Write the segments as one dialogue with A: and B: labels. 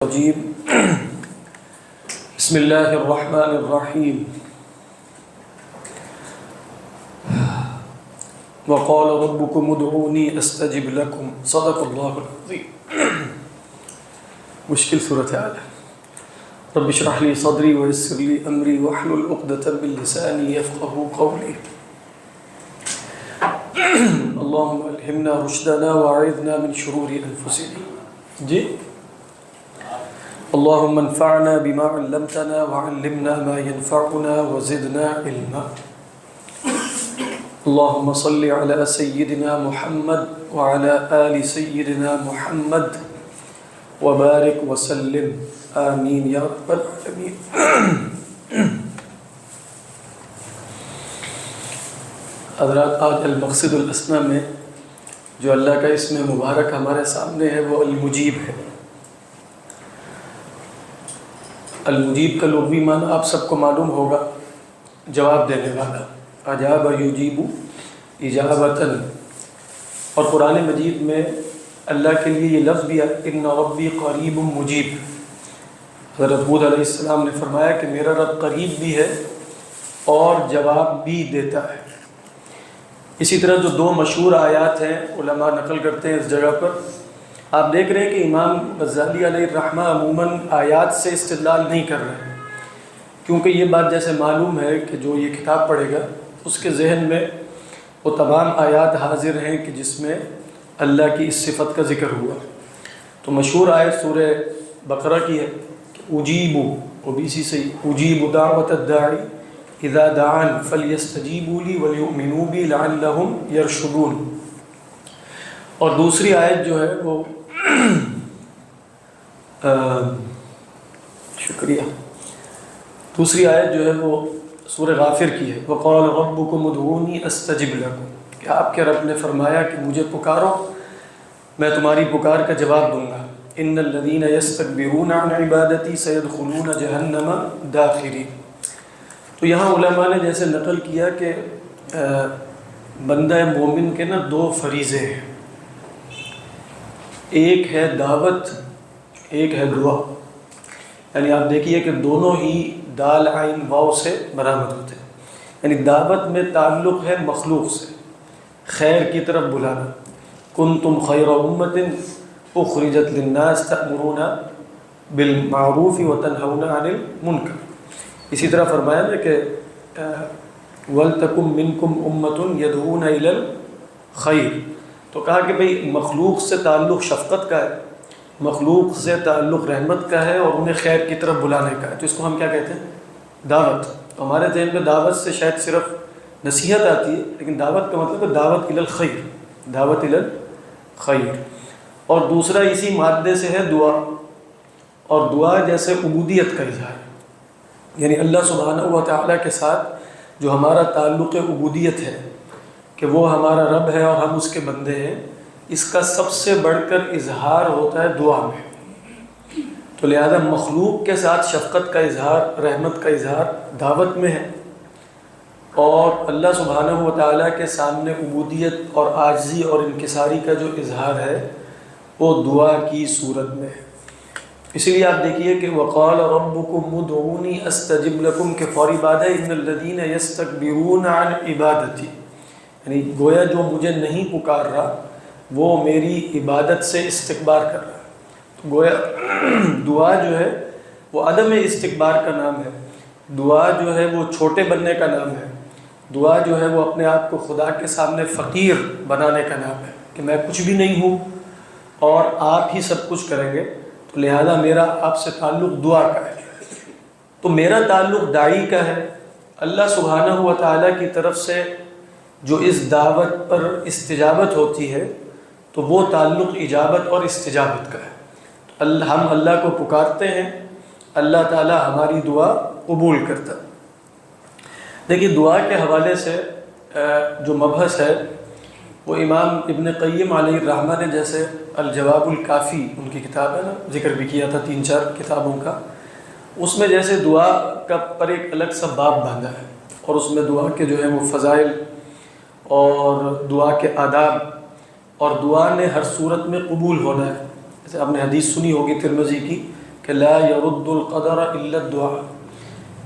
A: الرجيم بسم الله الرحمن الرحيم وقال ربكم ادعوني استجب لكم صدق الله العظيم. مشکل صورت حال ہے. رب اشرح لي صدري ويسر لي امري واحلل عقدة من لساني يفقهوا قولي. اللهم الهمنا رشدنا واعذنا من شرور انفسنا. جی اللهم انفعنا بما علمتنا وعلمنا ما ينفعنا وزدنا علما. اللهم صل على سيدنا محمد وعلى آل سيدنا محمد وبارك وسلم آمین یا رب العالمین. حضرات، آج المقصد الاسماء میں جو اللہ کا اسم مبارک ہمارے سامنے ہے وہ المجیب ہے. المجیب کا لغوی معنی آپ سب کو معلوم ہوگا، جواب دینے والا. اجاب یجیب اجابتاً. اور قرآن مجید میں اللہ کے لیے یہ لفظ بھی ہے ان ربی قریب مجیب. حضرت ہود علیہ السلام نے فرمایا کہ میرا رب قریب بھی ہے اور جواب بھی دیتا ہے. اسی طرح جو دو مشہور آیات ہیں علماء نقل کرتے ہیں اس جگہ پر، آپ دیکھ رہے ہیں کہ امام غزالی علیہ الرحمہ عموماً آیات سے استدلال نہیں کر رہے ہیں، کیونکہ یہ بات جیسے معلوم ہے کہ جو یہ کتاب پڑھے گا اس کے ذہن میں وہ تمام آیات حاضر ہیں کہ جس میں اللہ کی اس صفت کا ذکر ہوا. تو مشہور آیت سورہ بقرہ کی ہے کہ اجیبو، وہ بھی اسی سے اجیب دعوت الداعی اذا دعان فلیستجیبوا لی ولیؤمنوا بی لعلہم یرشدون. اور دوسری آیت جو ہے وہ شکریہ، دوسری آیت جو ہے وہ سورہ غافر کی ہے وقال ربکم ادعونی استجب لکم، کہ آپ کے رب نے فرمایا کہ مجھے پکارو میں تمہاری پکار کا جواب دوں گا. ان الذین یستکبرون عن عبادتی سیدخلون جہنم داخرین. تو یہاں علماء نے جیسے نقل کیا کہ بندہ مومن کے نا دو فریضے ہیں، ایک ہے دعوت، ایک ہے دعا. یعنی آپ دیکھیے کہ دونوں ہی دال عین واو سے برآمد ہوتے ہیں. یعنی دعوت میں تعلق ہے مخلوق سے، خیر کی طرف بلانا. کنتم خیر امۃ اخرجت للناس تأمرون بالمعروف وتنہون عن المنکر. اسی طرح فرمایا نا کہ وَلْتَكُمْ مِنْكُمْ أُمَّةٌ يَدْعُونَ إِلَى الْخَيْرِ. تو کہا کہ بھئی مخلوق سے تعلق شفقت کا ہے، مخلوق سے تعلق رحمت کا ہے اور انہیں خیر کی طرف بلانے کا ہے. تو اس کو ہم کیا کہتے ہیں؟ دعوت. تو ہمارے ذہن میں دعوت سے شاید صرف نصیحت آتی ہے، لیکن دعوت کا مطلب ہے دعوت الی الخیر، دعوت الی الخیر. اور دوسرا اسی مادے سے ہے دعا. اور دعا جیسے عبودیت کا اظہار ہے، یعنی اللہ سبحانہ و تعالیٰ کے ساتھ جو ہمارا تعلق عبودیت ہے کہ وہ ہمارا رب ہے اور ہم اس کے بندے ہیں، اس کا سب سے بڑھ کر اظہار ہوتا ہے دعا میں. تو لہذا مخلوق کے ساتھ شفقت کا اظہار، رحمت کا اظہار دعوت میں ہے، اور اللہ سبحانہ و تعالیٰ کے سامنے عبودیت اور عاجزی اور انکساری کا جو اظہار ہے وہ دعا کی صورت میں ہے. اسی لیے آپ دیکھیے کہ وقال ربکم ادعونی استجب لکم کے فوری بعد ہے ان الذین یستکبرون عن عبادتی. یعنی گویا جو مجھے نہیں پکار رہا وہ میری عبادت سے استکبار کر رہا ہے. تو گویا دعا جو ہے وہ عدم استکبار کا نام ہے، دعا جو ہے وہ چھوٹے بننے کا نام ہے، دعا جو ہے وہ اپنے آپ کو خدا کے سامنے فقیر بنانے کا نام ہے کہ میں کچھ بھی نہیں ہوں اور آپ ہی سب کچھ کریں گے. تو لہذا میرا آپ سے تعلق دعا کا ہے. تو میرا تعلق داعی کا ہے. اللہ سبحانہ و تعالیٰ کی طرف سے جو اس دعوت پر استجابت ہوتی ہے تو وہ تعلق اجابت اور استجابت کا ہے. ہم اللہ کو پکارتے ہیں، اللہ تعالیٰ ہماری دعا قبول کرتا. دیکھیے دعا کے حوالے سے جو مبحث ہے وہ امام ابن قیم علیہ الرحمہ نے جیسے الجواب الکافی ان کی کتاب ہے نا، ذکر بھی کیا تھا 3-4 کتابوں کا، اس میں جیسے دعا کا پر ایک الگ سا باب باندھا ہے اور اس میں دعا کے جو ہے وہ فضائل اور دعا کے آداب اور دعا نے ہر صورت میں قبول ہونا ہے. جیسے آپ نے حدیث سنی ہوگی ترمذی کی کہ لا يرد القدر الا الدعاء،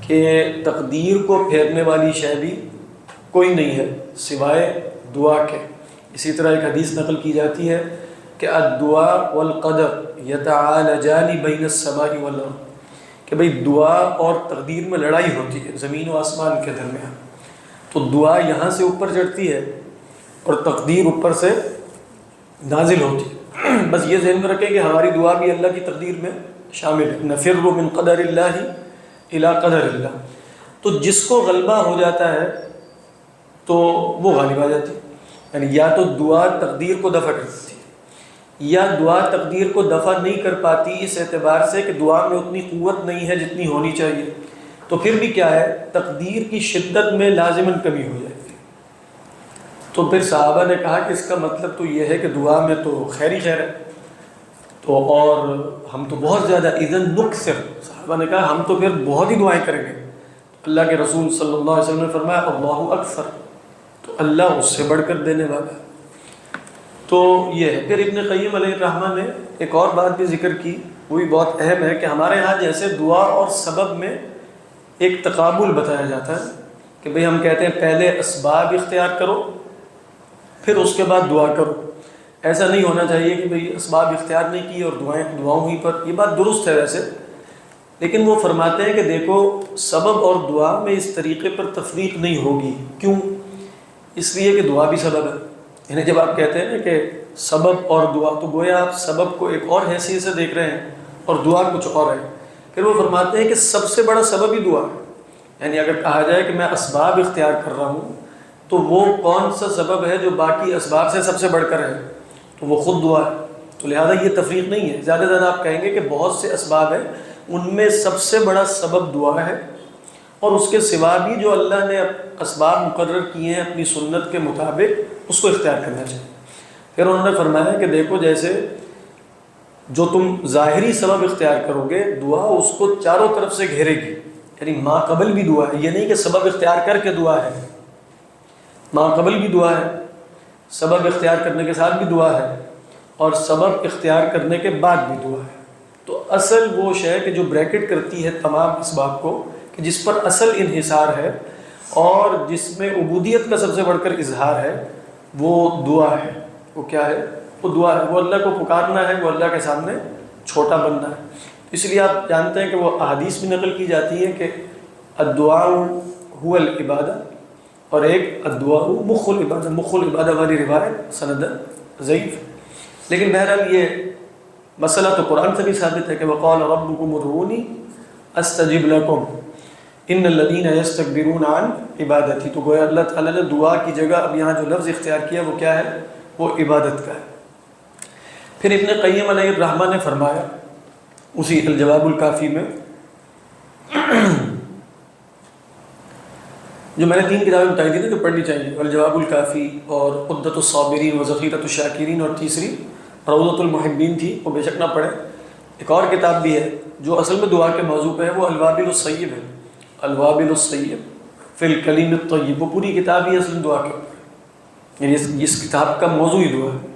A: کہ تقدیر کو پھیرنے والی شے بھی کوئی نہیں ہے سوائے دعا کے۔ اسی طرح ایک حدیث نقل کی جاتی ہے کہ الدعاء والقدر یتعالجان بین السماء والارض، کہ بھئی دعا اور تقدیر میں لڑائی ہوتی ہے زمین و آسمان کے درمیان، تو دعا یہاں سے اوپر چڑھتی ہے اور تقدیر اوپر سے نازل ہوتی ہے۔ بس یہ ذہن میں رکھیں کہ ہماری دعا بھی اللہ کی تقدیر میں شامل ہے، نفر من قدر اللہ الی قدر اللہ۔ تو جس کو غلبہ ہو جاتا ہے تو وہ غالب آ جاتی ہے، یعنی یا تو دعا تقدیر کو دفع کر دیتی ہے، یا دعا تقدیر کو دفع نہیں کر پاتی اس اعتبار سے کہ دعا میں اتنی قوت نہیں ہے جتنی ہونی چاہیے، تو پھر بھی کیا ہے، تقدیر کی شدت میں لازماً کمی ہو جائے گی۔ تو پھر صحابہ نے کہا کہ اس کا مطلب تو یہ ہے کہ دعا میں تو خیر ہی خیر ہے، تو اور ہم تو بہت زیادہ اذن نکثر، صحابہ نے کہا ہم تو پھر بہت ہی دعائیں کریں گے۔ اللہ کے رسول صلی اللہ علیہ وسلم نے فرمایا اللہ اکثر، تو اللہ اس سے بڑھ کر دینے والا ہے۔ تو یہ ہے۔ پھر ابن قیم علیہ الرحمہ نے ایک اور بات بھی ذکر کی، وہ بھی بہت اہم ہے، کہ ہمارے ہاں جیسے دعا اور سبب میں ایک تقابل بتایا جاتا ہے کہ بھئی ہم کہتے ہیں پہلے اسباب اختیار کرو پھر اس کے بعد دعا کرو، ایسا نہیں ہونا چاہیے کہ بھئی اسباب اختیار نہیں کی اور دعاؤں ہی پر، یہ بات درست ہے ویسے، لیکن وہ فرماتے ہیں کہ دیکھو سبب اور دعا میں اس طریقے پر تفریق نہیں ہوگی۔ کیوں؟ اس لیے کہ دعا بھی سبب ہے، یعنی جب آپ کہتے ہیں نا کہ سبب اور دعا، تو گویا آپ سبب کو ایک اور حیثیت سے دیکھ رہے ہیں اور دعا کچھ اور ہے۔ پھر وہ فرماتے ہیں کہ سب سے بڑا سبب ہی دعا ہے، یعنی اگر کہا جائے کہ میں اسباب اختیار کر رہا ہوں تو وہ کون سا سبب ہے جو باقی اسباب سے سب سے بڑھ کر ہے، تو وہ خود دعا ہے۔ تو لہذا یہ تفریق نہیں ہے، زیادہ سے زیادہ آپ کہیں گے کہ بہت سے اسباب ہیں، ان میں سب سے بڑا سبب دعا ہے، اور اس کے سوا بھی جو اللہ نے اسباب مقرر کیے ہیں اپنی سنت کے مطابق اس کو اختیار کرنا چاہیے۔ پھر انہوں نے فرمایا کہ دیکھو جیسے جو تم ظاہری سبب اختیار کرو گے، دعا اس کو چاروں طرف سے گھیرے گی، یعنی ما قبل بھی دعا ہے، یہ نہیں کہ سبب اختیار کر کے دعا ہے، ما قبل بھی دعا ہے، سبب اختیار کرنے کے ساتھ بھی دعا ہے، اور سبب اختیار کرنے کے بعد بھی دعا ہے۔ تو اصل وہ شے کہ جو بریکٹ کرتی ہے تمام اسباب کو، کہ جس پر اصل انحصار ہے اور جس میں عبودیت کا سب سے بڑھ کر اظہار ہے، وہ دعا ہے۔ وہ کیا ہے؟ وہ دعا ہے، وہ اللہ کو پکارنا ہے، وہ اللہ کے سامنے چھوٹا بننا ہے۔ اس لیے آپ جانتے ہیں کہ وہ احادیث بھی نقل کی جاتی ہے کہ الدعاء هو العبادہ، اور ایک الدعاء مخ العبادہ، مخ العبادہ والی روایت سند ضعیف، لیکن بہرحال یہ مسئلہ تو قرآن سے بھی ثابت ہے کہ وقال ربکم ادعونی استجب لکم ان الذین یستکبرون عن عبادتی، تو گویا اللہ تعالیٰ نے دعا کی جگہ اب یہاں جو لفظ اختیار کیا وہ کیا ہے؟ وہ عبادت کا ہے۔ پھر ابن قیم علیہ الرحمہ نے فرمایا اسی الجواب الکافی میں، جو میں نے 3 کتابیں بتائی تھی نا جو پڑھنی چاہیے، الجواب الکافی اور عدۃ الصابرین و ذخیرۃ الشاکرین، اور تیسری روضۃ المحبین تھی، وہ بے شک نہ پڑھیں۔ ایک اور کتاب بھی ہے جو اصل میں دعا کے موضوع پہ ہے، وہ الوابل الصیب ہے، الوابل الصیب فی الکلیم الطیب، وہ پوری کتاب ہی اصل دعا کے اوپر، یعنی اس کتاب کا موضوع ہی دعا ہے،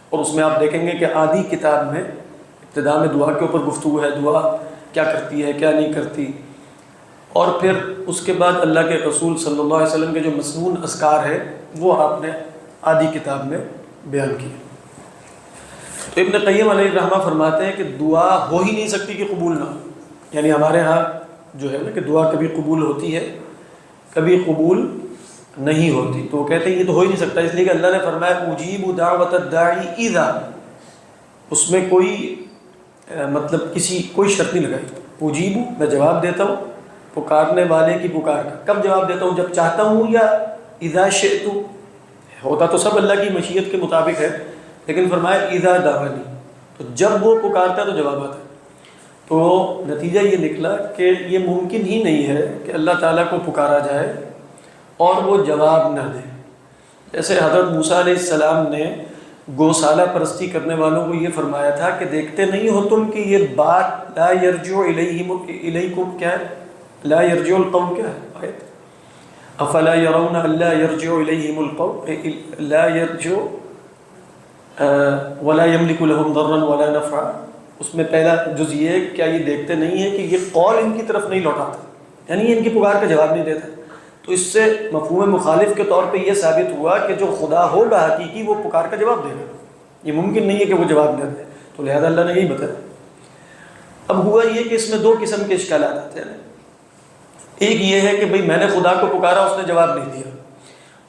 A: اور اس میں آپ دیکھیں گے کہ آدھی کتاب میں ابتدا میں دعا کے اوپر گفتگو ہے، دعا کیا کرتی ہے کیا نہیں کرتی، اور پھر اس کے بعد اللہ کے رسول صلی اللہ علیہ وسلم کے جو مسنون اذکار ہے وہ آپ نے آدھی کتاب میں بیان کی۔ تو ابن قیم علیہ الرحمہ فرماتے ہیں کہ دعا ہو ہی نہیں سکتی کہ قبول نہ ہو، یعنی ہمارے ہاں جو ہے نا کہ دعا کبھی قبول ہوتی ہے کبھی قبول نہیں ہوتی، تو وہ کہتے ہیں یہ تو ہو ہی نہیں سکتا، اس لیے کہ اللہ نے فرمایا اجیب دعوت الداعی اذا، اس میں کوئی مطلب کوئی شرط نہیں لگائی، اجیب میں جواب دیتا ہوں پکارنے والے کی پکار کا، کب جواب دیتا ہوں؟ جب چاہتا ہوں، یا اذا شئت، ہوتا تو سب اللہ کی مشیت کے مطابق ہے، لیکن فرمایا اذا دعانی، تو جب وہ پکارتا ہے تو جواب آتا ہے۔ تو نتیجہ یہ نکلا کہ یہ ممکن ہی نہیں ہے کہ اللہ تعالیٰ کو پکارا جائے اور وہ جواب نہ دے۔ جیسے حضرت موسیٰ علیہ السلام نے گوسالہ پرستی کرنے والوں کو یہ فرمایا تھا کہ دیکھتے نہیں ہو تم کہ یہ بات لا یرجع الیکم کیا ہے؟ لا یرجع القوم کیا ہے آیت؟ افلا یرون الا یرجع الیہم القوم لا یرجع ولا یملک لهم ضرا ولا نفعا اس میں پہلا جز یہ ہے کہ کیا یہ دیکھتے نہیں ہیں کہ یہ قول ان کی طرف نہیں لوٹاتا، یعنی یہ ان کی پکار کا جواب نہیں دیتا؟ تو اس سے مفہوم مخالف کے طور پہ یہ ثابت ہوا کہ جو خدا ہوگا حقیقی وہ پکار کا جواب دے گا، یہ ممکن نہیں ہے کہ وہ جواب نہ دے، تو لہذا اللہ نے یہی بتایا۔ اب ہوا یہ کہ اس میں دو قسم کے اشکالات آتے ہیں۔ ایک یہ ہے کہ بھئی میں نے خدا کو پکارا، اس نے جواب نہیں دیا،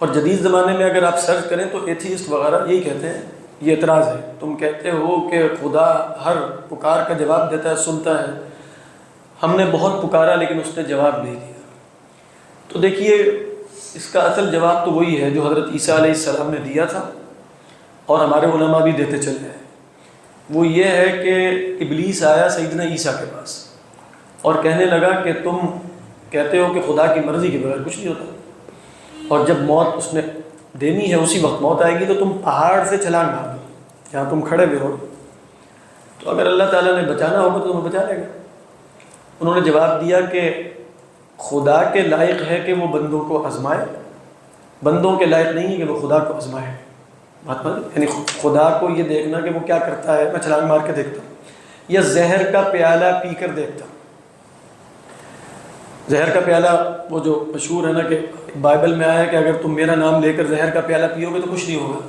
A: اور جدید زمانے میں اگر آپ سرچ کریں تو ایتھیسٹ وغیرہ یہی کہتے ہیں، یہ اعتراض ہے، تم کہتے ہو کہ خدا ہر پکار کا جواب دیتا ہے، سنتا ہے، ہم نے بہت پکارا لیکن اس نے جواب نہیں دیا۔ تو دیکھیے اس کا اصل جواب تو وہی ہے جو حضرت عیسیٰ علیہ السلام نے دیا تھا اور ہمارے علماء بھی دیتے چلے ہیں۔ وہ یہ ہے کہ ابلیس آیا سیدنا عیسیٰ کے پاس اور کہنے لگا کہ تم کہتے ہو کہ خدا کی مرضی کے بغیر کچھ نہیں ہوتا، اور جب موت اس نے دینی ہے اسی وقت موت آئے گی تو تم پہاڑ سے چھلانگ مار دو جہاں تم کھڑے ہوئے ہو، تو اگر اللہ تعالیٰ نے بچانا ہوگا تو تمہیں بچا لے گا۔ انہوں نے جواب دیا کہ خدا کے لائق ہے کہ وہ بندوں کو آزمائے، بندوں کے لائق نہیں ہے کہ وہ خدا کو آزمائے۔ بات مان، یعنی خدا کو یہ دیکھنا کہ وہ کیا کرتا ہے، میں چھلانگ مار کے دیکھتا ہوں، یا زہر کا پیالہ پی کر دیکھتا ہوں۔ زہر کا پیالہ وہ جو مشہور ہے نا کہ بائبل میں آیا ہے کہ اگر تم میرا نام لے کر زہر کا پیالہ پیو گے تو کچھ نہیں ہوگا۔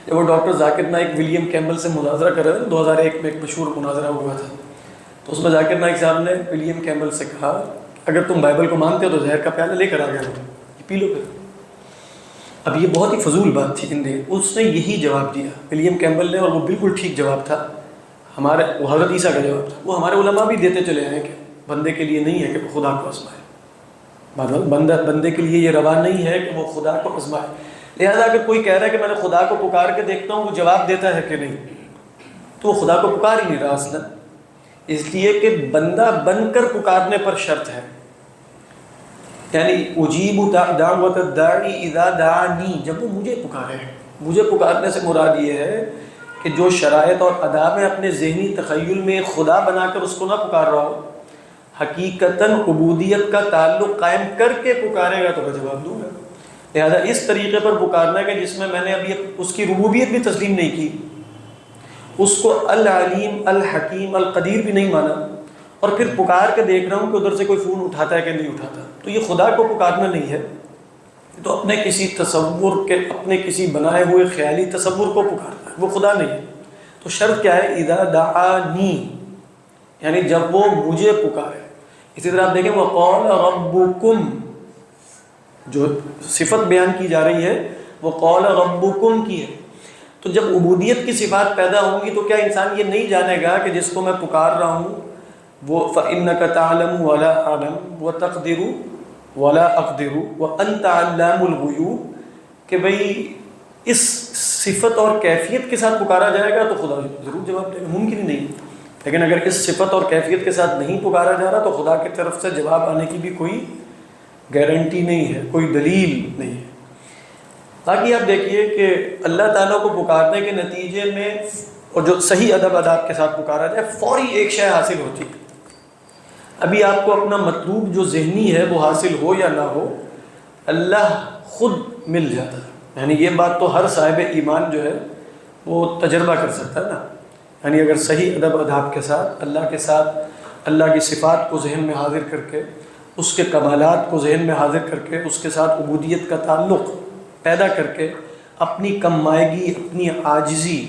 A: جب وہ ڈاکٹر ذاکر نائک ولیم کیمبل سے مناظرہ کر رہے تھے، 2001 میں ایک مشہور مناظرہ ہوا تھا، تو اس میں ذاکر نائک صاحب نے ولیم کیمبل سے کہا اگر تم بائبل کو مانتے ہو تو زہر کا پیالہ لے کر آ گئے ہو، پی لو پھر۔ اب یہ بہت ہی فضول بات تھی ہندی، اس نے یہی جواب دیا ولیم کیمبل نے، اور وہ بالکل ٹھیک جواب تھا، ہمارے وہ حضرت عیسیٰ کا جواب تھا، وہ ہمارے علماء بھی دیتے چلے ہیں کہ بندے کے لیے نہیں ہے کہ وہ خدا کو آزمائے، بندے کے لیے یہ روا نہیں ہے کہ وہ خدا کو آزمائے۔ لہذا اگر کوئی کہہ رہا ہے کہ میں نے خدا کو پکار کے دیکھتا ہوں وہ جواب دیتا ہے کہ نہیں، تو وہ خدا کو پکار ہی نہیں رہا اصلا، اس لیے کہ بندہ بن کر پکارنے پر شرط ہے، یعنی اجیب دعوت الداعی اذا دعانی، جب وہ مجھے پکارے۔ مجھے پکارنے سے مراد یہ ہے کہ جو شرائط اور آداب میں اپنے ذہنی تخیل میں خدا بنا کر اس کو نہ پکار رہا ہو، حقیقتاً عبودیت کا تعلق قائم کر کے پکارے گا تو میں جواب دوں گا۔ لہذا اس طریقے پر پکارنا کہ جس میں نے ابھی اس کی ربوبیت بھی تسلیم نہیں کی، اس کو العلیم الحکیم القدیر بھی نہیں مانا، اور پھر پکار کے دیکھ رہا ہوں کہ ادھر سے کوئی فون اٹھاتا ہے کہ نہیں اٹھاتا، تو یہ خدا کو پکارنا نہیں ہے، تو اپنے کسی تصور کے، اپنے کسی بنائے ہوئے خیالی تصور کو پکارنا ہے، وہ خدا نہیں ہے۔ تو شرط کیا ہے؟ اذا دعانی، یعنی جب وہ مجھے پکارے۔ اسی طرح آپ دیکھیں وقال ربکم، جو صفت بیان کی جا رہی ہے وہ قال ربکم کی ہے، تو جب عبودیت کی صفات پیدا ہوں گی تو کیا انسان یہ نہیں جانے گا کہ جس کو میں پکار رہا ہوں وہ فَإِنَّكَ تَعْلَمُ وَلَا أَعْلَمُ وَتَقْدِرُ وَلَا أَقْدِرُ وَأَنْتَ عَلَّامُ الْغُيُوبِ، کہ بھئی اس صفت اور کیفیت کے ساتھ پکارا جائے گا تو خدا ضرور جواب دے گا، ممکن ہی نہیں۔ لیکن اگر اس صفت اور کیفیت کے ساتھ نہیں پکارا جا رہا تو خدا کی طرف سے جواب آنے کی بھی کوئی گارنٹی نہیں ہے، کوئی دلیل نہیں ہے۔ باقی آپ دیکھیے کہ اللہ تعالیٰ کو پکارنے کے نتیجے میں، اور جو صحیح ادب آداب کے ساتھ پکارا جائے، فوری ایک شے حاصل ہوتی ہے۔ ابھی آپ کو اپنا مطلوب جو ذہنی ہے وہ حاصل ہو یا نہ ہو، اللہ خود مل جاتا ہے۔ یعنی یہ بات تو ہر صاحب ایمان جو ہے وہ تجربہ کر سکتا ہے نا، یعنی اگر صحیح ادب آداب کے ساتھ اللہ کے ساتھ اللہ کی صفات کو ذہن میں حاضر کر کے، اس کے کمالات کو ذہن میں حاضر کر کے، اس کے ساتھ عبودیت کا تعلق پیدا کر کے، اپنی کم مائگی، اپنی عاجزی،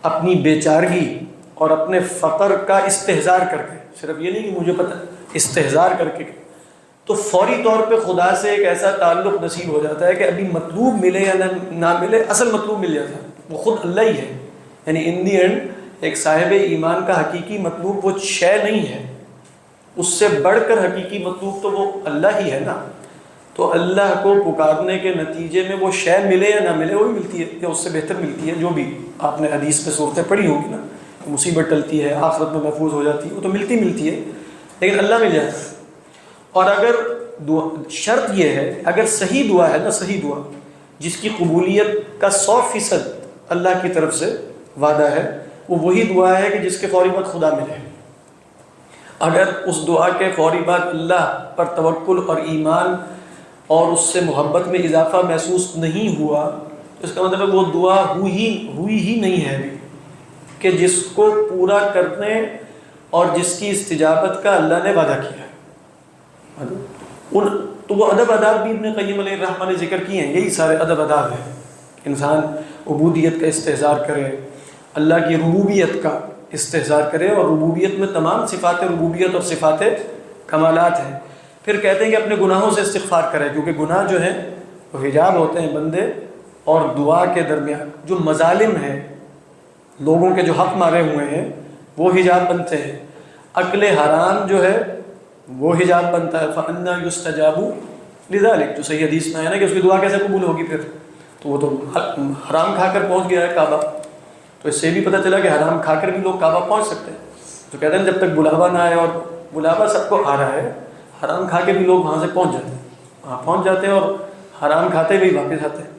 A: اپنی بیچارگی اور اپنے فقر کا استحضار کر کے، صرف یہ نہیں کہ مجھے پتہ، استحضار کر کے، تو فوری طور پہ خدا سے ایک ایسا تعلق نصیب ہو جاتا ہے کہ ابھی مطلوب ملے یا نہ ملے، اصل مطلوب مل جاتا ہے، وہ خود اللہ ہی ہے۔ یعنی ان دی اینڈ ایک صاحب ایمان کا حقیقی مطلوب وہ شے نہیں ہے، اس سے بڑھ کر حقیقی مطلوب تو وہ اللہ ہی ہے نا۔ تو اللہ کو پکارنے کے نتیجے میں وہ شے ملے یا نہ ملے وہی ملتی ہے، یا اس سے بہتر ملتی ہے، جو بھی آپ نے حدیث میں صورتیں پڑھی ہوں گی نا، مصیبت ٹلتی ہے، آخرت میں محفوظ ہو جاتی ہے، وہ تو ملتی ہے، لیکن اللہ مل جاتا ہے۔ اور اگر شرط یہ ہے، اگر صحیح دعا ہے نا، صحیح دعا جس کی قبولیت کا 100% اللہ کی طرف سے وعدہ ہے، وہ وہی دعا ہے کہ جس کے فوری بعد خدا ملے۔ اگر اس دعا کے فوری بعد اللہ پر توکل اور ایمان اور اس سے محبت میں اضافہ محسوس نہیں ہوا، تو اس کا مطلب ہے وہ دعا ہوئی ہی نہیں ہے ابھی، کہ جس کو پورا کرنے اور جس کی استجابت کا اللہ نے وعدہ کیا ہے. تو وہ ادب آداب بھی ابن قیم علیہ الرحمہ نے ذکر کیے ہیں. یہی سارے ادب آداب ہیں. انسان عبودیت کا استحضار کرے، اللہ کی ربوبیت کا استحضار کرے، اور ربوبیت میں تمام صفات ربوبیت اور صفات کمالات ہیں. پھر کہتے ہیں کہ اپنے گناہوں سے استغفار کرے، کیونکہ گناہ جو ہیں وہ حجاب ہوتے ہیں بندے اور دعا کے درمیان. جو مظالم ہیں، لوگوں کے جو حق مارے ہوئے ہیں، وہ حجاب بنتے ہیں. عقل حرام جو ہے وہ حجاب بنتا ہے. فَأَنَّا يُسْتَجَابُ لِذَلِكَ، جو صحیح حدیث میں ہے نا کہ اس کی دعا کیسے قبول ہوگی پھر؟ تو وہ تو حرام کھا کر پہنچ گیا ہے کعبہ. تو اس سے بھی پتہ چلا کہ حرام کھا کر بھی لوگ کعبہ پہنچ سکتے ہیں. تو کہتے ہیں جب تک بلاوا نہ آئے، اور بلاوا سب کو آ رہا ہے، حرام کھا کے بھی لوگ وہاں سے پہنچ جاتے ہیں، وہاں پہنچ جاتے ہیں اور حرام کھاتے ہوئے واپس آتے ہیں.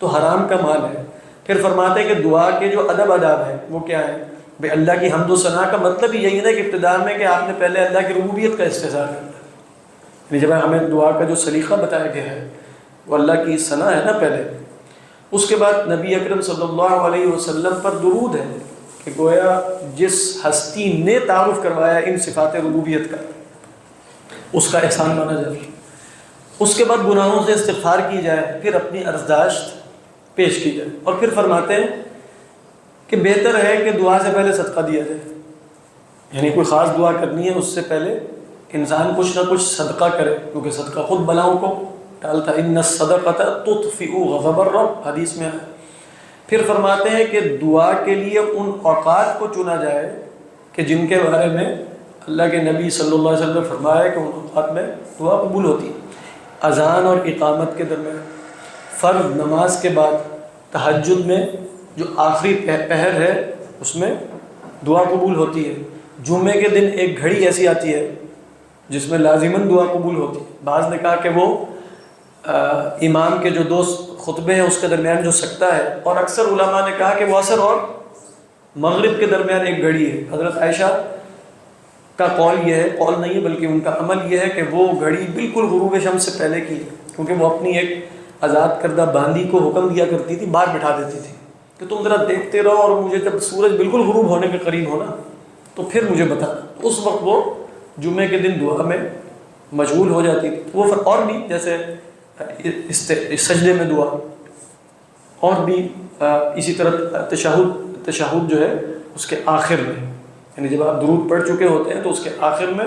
A: تو حرام کا مال ہے. پھر فرماتے ہیں کہ دعا کے جو ادب آداب ہیں وہ کیا ہیں؟ بھئی اللہ کی حمد و ثنا کا مطلب ہی یہی ہے کہ ابتداء میں کہ آپ نے پہلے اللہ کی ربوبیت کا استحضار کرنا ہے. یعنی جب ہمیں دعا کا جو سلیقہ بتایا گیا ہے وہ اللہ کی ثنا ہے نا پہلے. اس کے بعد نبی اکرم صلی اللہ علیہ وسلم پر درود ہے کہ گویا جس ہستی نے تعارف کروایا ان صفات ربوبیت کا، اس کا احسان مانا جائے. اس کے بعد گناہوں سے استغفار کی جائے، پھر اپنی عرضداشت پیش کی جائے. اور پھر فرماتے ہیں کہ بہتر ہے کہ دعا سے پہلے صدقہ دیا جائے. یعنی کوئی خاص دعا کرنی ہے اس سے پہلے انسان کچھ نہ کچھ صدقہ کرے، کیونکہ صدقہ خود بلاؤں کو ٹالتا ہے. ان الصدقۃ تطفئ غضب الرب، حدیث میں ہے. پھر فرماتے ہیں کہ دعا کے لیے ان اوقات کو چنا جائے کہ جن کے بارے میں اللہ کے نبی صلی اللہ علیہ وسلم نے فرمایا کہ ان اوقات میں دعا قبول ہوتی ہے. اذان اور اقامت کے درمیان، فرض نماز کے بعد، تہجد میں جو آخری پہر ہے اس میں دعا قبول ہوتی ہے. جمعے کے دن ایک گھڑی ایسی آتی ہے جس میں لازماً دعا قبول ہوتی ہے. بعض نے کہا کہ وہ امام کے جو دو خطبے ہیں اس کے درمیان جو سکتہ ہے، اور اکثر علماء نے کہا کہ وہ عصر اور مغرب کے درمیان ایک گھڑی ہے. حضرت عائشہ کا قول یہ ہے، قول نہیں ہے بلکہ ان کا عمل یہ ہے کہ وہ گھڑی بالکل غروب شمس سے پہلے کی ہے، کیونکہ وہ اپنی ایک آزاد کردہ باندی کو حکم دیا کرتی تھی، باہر بٹھا دیتی تھی کہ تم ذرا دیکھتے رہو، اور مجھے جب سورج بالکل غروب ہونے کے قریب ہونا تو پھر مجھے بتانا. اس وقت وہ جمعے کے دن دعا میں مشغول ہو جاتی تھی. وہ اور بھی جیسے سجدے میں دعا، اور بھی اسی طرح تشہد جو ہے اس کے آخر میں، یعنی جب آپ درود پڑھ چکے ہوتے ہیں تو اس کے آخر میں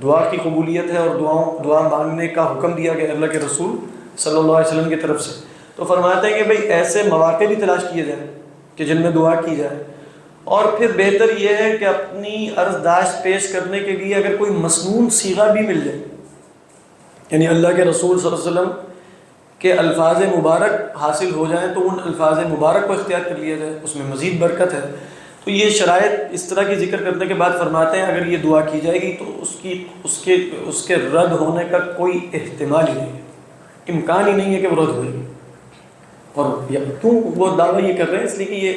A: دعا کی قبولیت ہے، اور دعا مانگنے کا حکم دیا گیا اللہ کے رسول صلی اللہ علیہ وسلم کی طرف سے. تو فرماتے ہیں کہ بھئی ایسے مواقع بھی تلاش کیے جائیں کہ جن میں دعا کی جائے. اور پھر بہتر یہ ہے کہ اپنی عرضداشت پیش کرنے کے لیے اگر کوئی مسنون صیغہ بھی مل جائے، یعنی اللہ کے رسول صلی اللہ علیہ وسلم کے الفاظ مبارک حاصل ہو جائیں تو ان الفاظ مبارک کو اختیار کر لیا جائے، اس میں مزید برکت ہے. تو یہ شرائط اس طرح کی ذکر کرنے کے بعد فرماتے ہیں اگر یہ دعا کی جائے گی تو اس کے رد ہونے کا کوئی احتمال ہی نہیں ہے، امکان ہی نہیں ہے کہ وہ رد ہوئے گی. اور کیوں وہ دعویٰ یہ کر رہے ہیں؟ اس لیے کہ یہ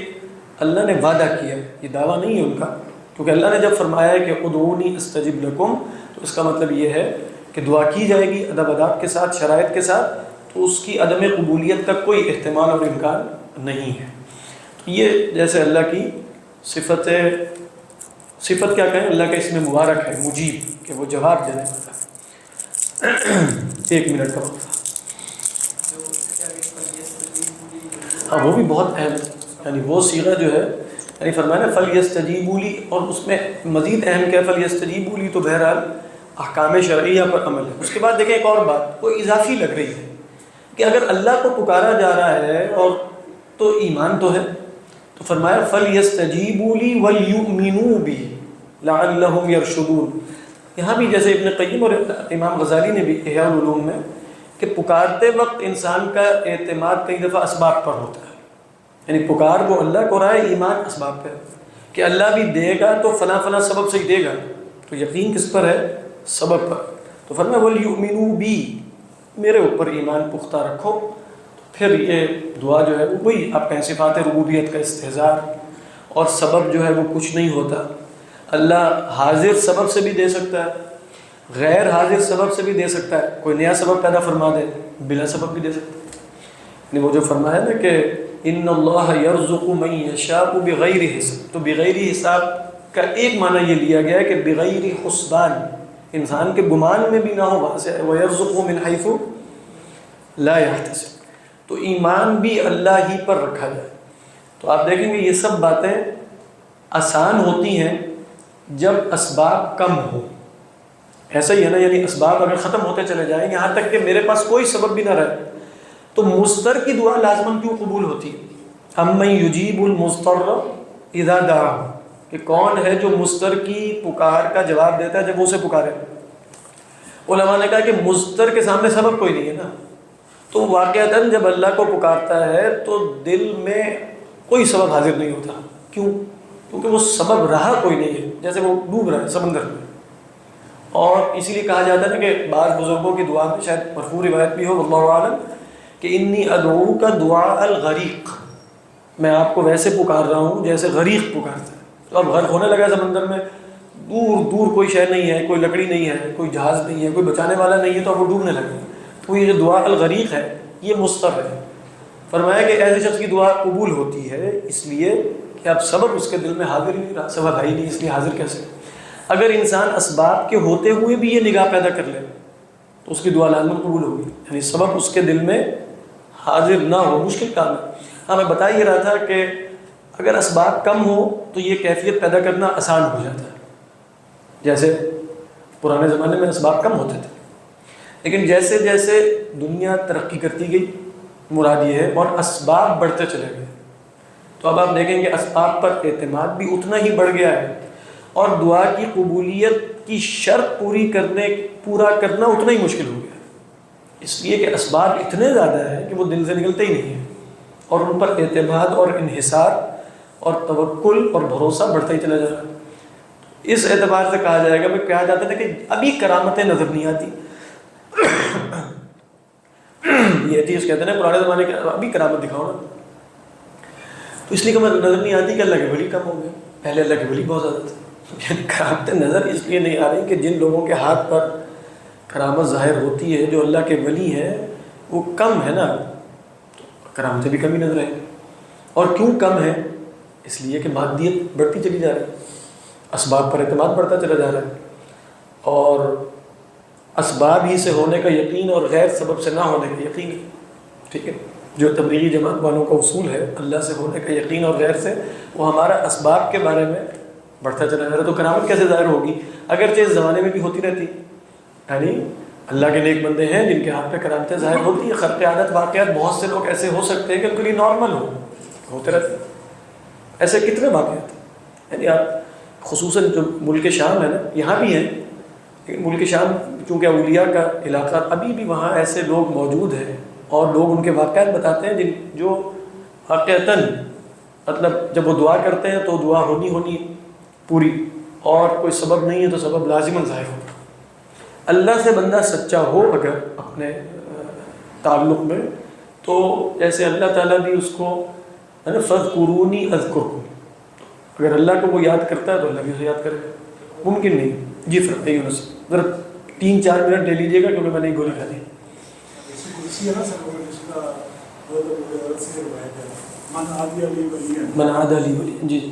A: اللہ نے وعدہ کیا، یہ دعویٰ نہیں ہے ان کا. کیونکہ اللہ نے جب فرمایا ہے کہ ادعونی استجب لکم، تو اس کا مطلب یہ ہے کہ دعا کی جائے گی ادب آداب کے ساتھ، شرائط کے ساتھ، تو اس کی عدم قبولیت کا کوئی احتمال اور امکان نہیں ہے. تو یہ جیسے اللہ کی صفت کیا کہیں، اللہ کا اس میں مبارک ہے مجیب، کہ وہ جواب دینے والا ہے. 1 منٹ کا وقت. ہاں وہ بھی بہت اہم ہے. یعنی وہ صیغہ جو ہے، یعنی فرمایا نا فَلْيَسْتَجِيبُوا لِي، اور اس میں مزید اہم کیا ہے فَلْيَسْتَجِيبُوا لِي، تو بہرحال احکام شرعیہ پر عمل ہے. اس کے بعد دیکھیں ایک اور بات وہ اضافی لگ رہی ہے کہ اگر اللہ کو پکارا جا رہا ہے اور تو ایمان تو ہے، تو فرمایا فَلْيَسْتَجِيبُوا لِي وَلْيُؤْمِنُوا بِي لَعَلَّهُمْ يَرْشُدُونَ. یہاں بھی جیسے ابن قیم اور امام غزالی نے بھی احیاء العلوم میں کہ پکارتے وقت انسان کا اعتماد کئی دفعہ اسباب پر ہوتا ہے. یعنی پکار وہ اللہ کو رہا ہے، ایمان اسباب پہ کہ اللہ بھی دے گا تو فلاں فلاں سبب سے ہی دے گا. تو یقین کس پر ہے؟ سبب پر. تو فرمایا وَلْيُؤْمِنُوا بِي، میرے اوپر ایمان پختہ رکھو. پھر یہ دعا جو ہے وہی آپ کہیں صفات ربوبیت کا استحضار، اور سبب جو ہے وہ کچھ نہیں ہوتا. اللہ حاضر سبب سے بھی دے سکتا ہے، غیر حاضر سبب سے بھی دے سکتا ہے. کوئی نیا سبب پیدا فرما دے، بلا سبب بھی دے سکتا ہے. وہ جو فرمایا نا کہ ان اللہ یرزق من یشاء بغیر حساب، تو بغیر حساب کا ایک معنی یہ لیا گیا ہے کہ بغیر حسبان، انسان کے گمان میں بھی نہ ہو، وہاں سے وَيَرْزُقُهُ مِنْ حَيْثُ لَا يَحْتَسِبُ، تو ایمان بھی اللہ ہی پر رکھا جائے۔ تو آپ دیکھیں گے یہ سب باتیں آسان ہوتی ہیں جب اسباب کم ہو، ایسا ہی ہے نا، یعنی اسباب اگر ختم ہوتے چلے جائیں، یہاں تک کہ میرے پاس کوئی سبب بھی نہ رہے، تو مضطر کی دعا لازماً کیوں قبول ہوتی ہے؟ اَمَّن يُجِيبُ الْمُضْطَرَّ اِذَا دَعَاهُ، کہ کون ہے جو مضطر کی پکار کا جواب دیتا ہے جب وہ اسے پکارے۔ علماء نے کہا کہ مضطر کے سامنے سبب کوئی نہیں ہے نا، تو واقعتاً جب اللہ کو پکارتا ہے تو دل میں کوئی سبب حاضر نہیں ہوتا۔ کیوں؟ کیونکہ وہ سبب رہا کوئی نہیں ہے، جیسے وہ ڈوب رہا ہے سمندر میں۔ اور اسی لیے کہا جاتا ہے نا کہ بعض بزرگوں کی دعا میں، شاید مرفوع روایت بھی ہو واللہ اعلم، کہ انی ادعوک دعاء الغریق، میں آپ کو ویسے پکار رہا ہوں جیسے غریق پکارتا ہے۔ تو اب غرق ہونے لگا سمندر میں، دور دور کوئی شے نہیں ہے، کوئی لکڑی نہیں ہے، کوئی جہاز نہیں ہے، کوئی بچانے والا نہیں ہے، تو اب وہ ڈوبنے لگا۔ تو یہ جو دعا الغریق ہے یہ مضطر ہے۔ فرمایا کہ ایسے شخص کی دعا قبول ہوتی ہے اس لیے کہ اب سبب اس کے دل میں حاضر ہی نہیں رہا، سبب ہے ہی نہیں، اس لیے حاضر کیسے؟ اگر انسان اسباب کے ہوتے ہوئے بھی یہ نگاہ پیدا کر لے تو اس کی دعا لازم قبول ہوگی، یعنی سبب اس کے دل میں حاضر نہ ہو، مشکل کام ہے۔ ہاں میں بتا ہی رہا تھا کہ اگر اسباب کم ہو تو یہ کیفیت پیدا کرنا آسان ہو جاتا ہے، جیسے پرانے زمانے میں اسباب کم ہوتے تھے، لیکن جیسے جیسے دنیا ترقی کرتی گئی، مراد یہ ہے، اور اسباب بڑھتے چلے گئے، تو اب آپ دیکھیں گے اسباب پر اعتماد بھی اتنا ہی بڑھ گیا ہے، اور دعا کی قبولیت کی شرط پورا کرنا اتنا ہی مشکل ہو گیا، اس لیے کہ اسباب اتنے زیادہ ہیں کہ وہ دل سے نکلتے ہی نہیں ہیں، اور ان پر اعتماد اور انحصار اور توکل اور بھروسہ بڑھتا ہی چلا جا رہا ہے۔ اس اعتبار سے کہا جائے گا، میں کہا جاتا تھا کہ ابھی کرامتیں نظر نہیں آتی، یہ چیز کہتے ہیں پرانے زمانے کے، ابھی کرامت دکھاؤ نا، تو اس لیے کہ نظر نہیں آتی کہ اللہ کے ولی کم ہو گئے، پہلے اللہ کے ولی بہت زیادہ تھے، یعنی کرامتیں نظر اس لیے نہیں آ رہی کہ جن لوگوں کے ہاتھ پر کرامت ظاہر ہوتی ہے، جو اللہ کے ولی ہیں، وہ کم ہے نا، تو کرامتیں بھی کم ہی نظر آئیں۔ اور کیوں کم ہے؟ اس لیے کہ مادیت بڑھتی چلی جا رہی ہے، اسباب پر اعتماد بڑھتا چلا جا رہا ہے، اور اسباب ہی سے ہونے کا یقین اور غیر سبب سے نہ ہونے کا یقین ہے، ٹھیک ہے، جو تبلیغی جماعت والوں کا اصول ہے اللہ سے ہونے کا یقین اور غیر سے، وہ ہمارا اسباب کے بارے میں بڑھتا چلا جا رہا ہے۔ تو کرامت کیسے ظاہر ہوگی؟ اگرچہ اس زمانے میں بھی ہوتی رہتی، یعنی اللہ کے نیک بندے ہیں جن کے ہاتھ پہ کرامتیں ظاہر ہوتی ہیں، خرق عادت واقعات بہت سے لوگ ایسے ہو سکتے ہیں کہ ان کے لیے نارمل ہوتے رہتے ہیں، ایسے کتنے واقعات ہیں، یعنی آپ خصوصاً جو ملک شام ہے نا، یہاں بھی ہیں، لیکن ملک شام چونکہ اولیاء کا علاقہ، ابھی بھی وہاں ایسے لوگ موجود ہیں، اور لوگ ان کے واقعات بتاتے ہیں جو واقعتاً مطلب جب وہ دعا کرتے ہیں تو دعا ہونی پوری، اور کوئی سبب نہیں ہے تو سبب لازماً ظاہر ہو۔ اللہ سے بندہ سچا ہو اگر اپنے تعلق میں، تو جیسے اللہ تعالیٰ بھی اس کو ہے نا، فَاذْكُرُونِي أَذْكُرْكُمْ، اگر اللہ کو وہ یاد کرتا ہے تو اللہ بھی اسے یاد کرے گا، ممکن نہیں۔ جی فرمائیے یونس، ذرا 3-4 منٹ لے لیجیے گا کیونکہ میں نے گولی کھا لی۔ من عاد لی ولی، جی جی،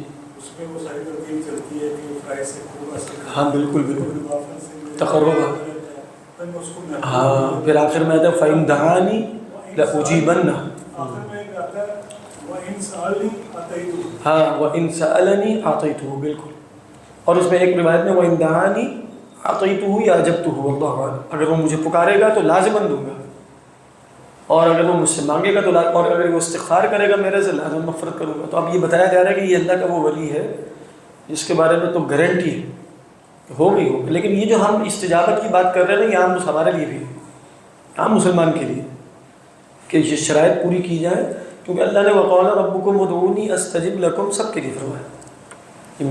A: ہاں بالکل بالکل، تقرب، ہاں پھر آخر میں آتا ہے فَإِن دَعَانِي لَأُجِيبَنَّ، ہاں وَإِن سَأَلَنِي أَعْطَيْتُهُ، بالکل، اور اس میں ایک روایت میں وَإِن دَعَانِي أَعْطَيْتُهُ يَا أَجَبْتُهُ وَاللَّهُ أَعْلَمُ، اگر وہ مجھے پکارے گا تو لازماً دوں گا، اور اگر وہ مجھ سے مانگے گا تو اور اگر وہ استغفار کرے گا میرے سے لازم مغفرت کروں گا۔ تو اب یہ بتایا جا رہا ہے کہ یہ اللہ کا وہ ولی ہے جس کے بارے میں تو گارنٹی ہے کہ ہوگی ہوگی، لیکن یہ جو ہم استجابت کی بات کر رہے ہیں نا، یہ عام ہمارے لیے بھی ہے، عام مسلمان کے لیے، کہ یہ شرائط پوری کی جائیں، کیونکہ اللہ نے وَقَالَ رَبُّكُمْ ادْعُونِي أَسْتَجِبْ لَكُمْ سب کے لیے فرمایا، یہ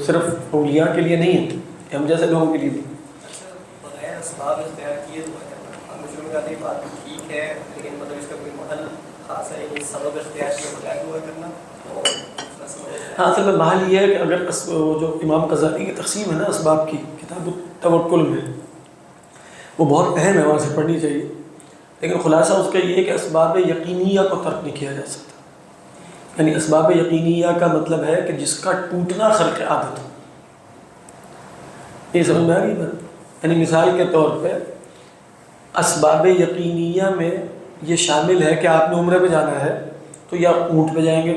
A: صرف اولیاء کے لیے نہیں ہے، یہ ہم جیسے لوگوں کے لیے بھی۔
B: بغیر اسباب اختیار کیے مجھے کا بات ٹھیک ہے، لیکن مطلب اس کا کوئی محل خاص ہے، یہ سبب اختیار کے بغیر دعا کرنا،
A: ہاں اصل میں محل یہ ہے کہ اگر جو امام غزالی کی تقسیم ہے نا اسباب کی، کتاب التوکل میں، وہ بہت اہم ہے، وہاں سے پڑھنی چاہیے، لیکن خلاصہ اس کا یہ ہے کہ اسباب یقینیہ کو ترک نہیں کیا جا سکتا، یعنی اسباب یقینیہ کا مطلب ہے کہ جس کا ٹوٹنا خرق عادت ہو. یہ سمجھ میں آ گئی بات؟ یعنی مثال کے طور پہ اسباب یقینیہ میں یہ شامل ہے کہ آپ نے عمرے پہ جانا ہے تو یا اونٹ پہ جائیں گے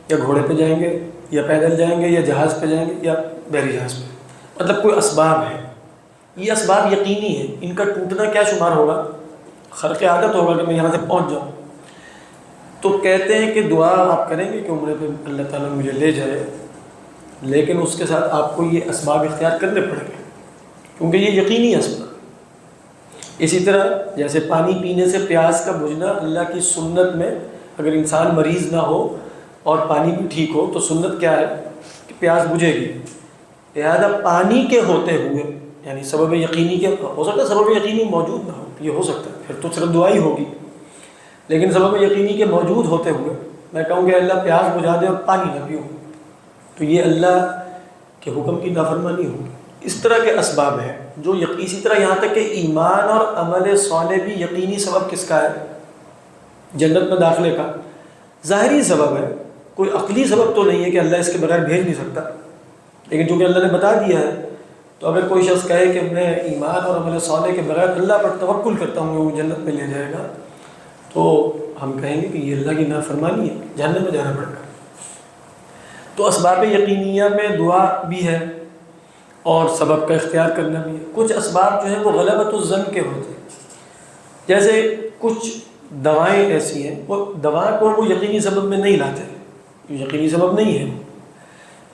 A: یا گھوڑے پہ جائیں گے یا پیدل جائیں گے یا جہاز پہ جائیں گے یا بحری جہاز پہ. مطلب کوئی اسباب ہے، یہ اسباب یقینی ہیں، ان کا ٹوٹنا کیا شمار ہوگا؟ خرق عادت ہوگا کہ میں یہاں سے پہنچ جاؤں. تو کہتے ہیں کہ دعا آپ کریں گے کہ عمرے پہ اللہ تعالیٰ مجھے لے جائے، لیکن اس کے ساتھ آپ کو یہ اسباب اختیار کرنے پڑیں گے کیونکہ یہ یقینی اسباب. اسی طرح جیسے پانی پینے سے پیاس کا بجھنا اللہ کی سنت میں، اگر انسان مریض نہ ہو اور پانی بھی ٹھیک ہو تو سنت کیا ہے کہ پیاس بجھے گی. لہٰذا پانی کے ہوتے ہوئے یعنی سبب یقینی کے، ہو سکتا ہے سبب یقینی موجود نہ ہو، یہ ہو سکتا ہے، پھر تو صرف دعا ہی ہوگی. لیکن سبب یقینی کے موجود ہوتے ہوئے میں کہوں کہ اللہ پیاس بجھا دے اور پانی نہ پیوں، تو یہ اللہ کے حکم کی نافرمانی ہوگی. اس طرح کے اسباب ہیں جو اسی طرح یہاں تک کہ ایمان اور عمل صالح بھی یقینی سبب کس کا ہے؟ جنت میں داخلے کا ظاہری سبب ہے، کوئی عقلی سبب تو نہیں ہے کہ اللہ اس کے بغیر بھیج نہیں سکتا. لیکن چونکہ اللہ نے بتا دیا ہے تو اگر کوئی شخص کہے کہ میں ایمان اور عمل صالح کے بغیر اللہ پر توکل کرتا ہوں کہ وہ جنت میں لے جائے گا، تو ہم کہیں گے کہ یہ اللہ کی نافرمانی ہے، جہنم میں جانا پڑے گا. تو اسباب یقینیہ میں دعا بھی ہے اور سبب کا اختیار کرنا بھی ہے. کچھ اسباب جو ہیں وہ غلبۃ الظن کے ہوتے ہیں، جیسے کچھ دوائیں ایسی ہیں وہ دوا کو وہ یقینی سبب میں نہیں لاتے، یقینی سبب نہیں ہے.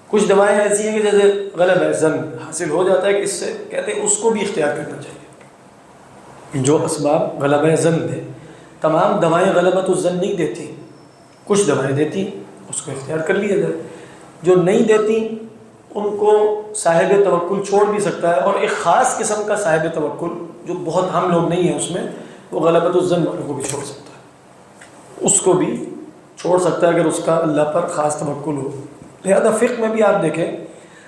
A: کچھ دوائیں ایسی ہیں کہ جیسے غلبہ ظن حاصل ہو جاتا ہے کہ اس سے کہتے ہیں اس کو بھی اختیار کرنا چاہیے. جو اسباب غلبہ ظن دے، تمام دوائیں غلبۃ الظن نہیں دیتی، کچھ دوائیں دیتی، اس کو اختیار کر لیا جائے. جو نہیں دیتی ان کو صاحب توکل چھوڑ بھی سکتا ہے، اور ایک خاص قسم کا صاحب توکل جو بہت ہم لوگ نہیں ہیں اس میں، وہ غلبۃ الظن والوں کو بھی چھوڑ سکتا ہے، اس کو بھی چھوڑ سکتا ہے اگر اس کا اللہ پر خاص توکل ہو. لہذا فقہ میں بھی آپ دیکھیں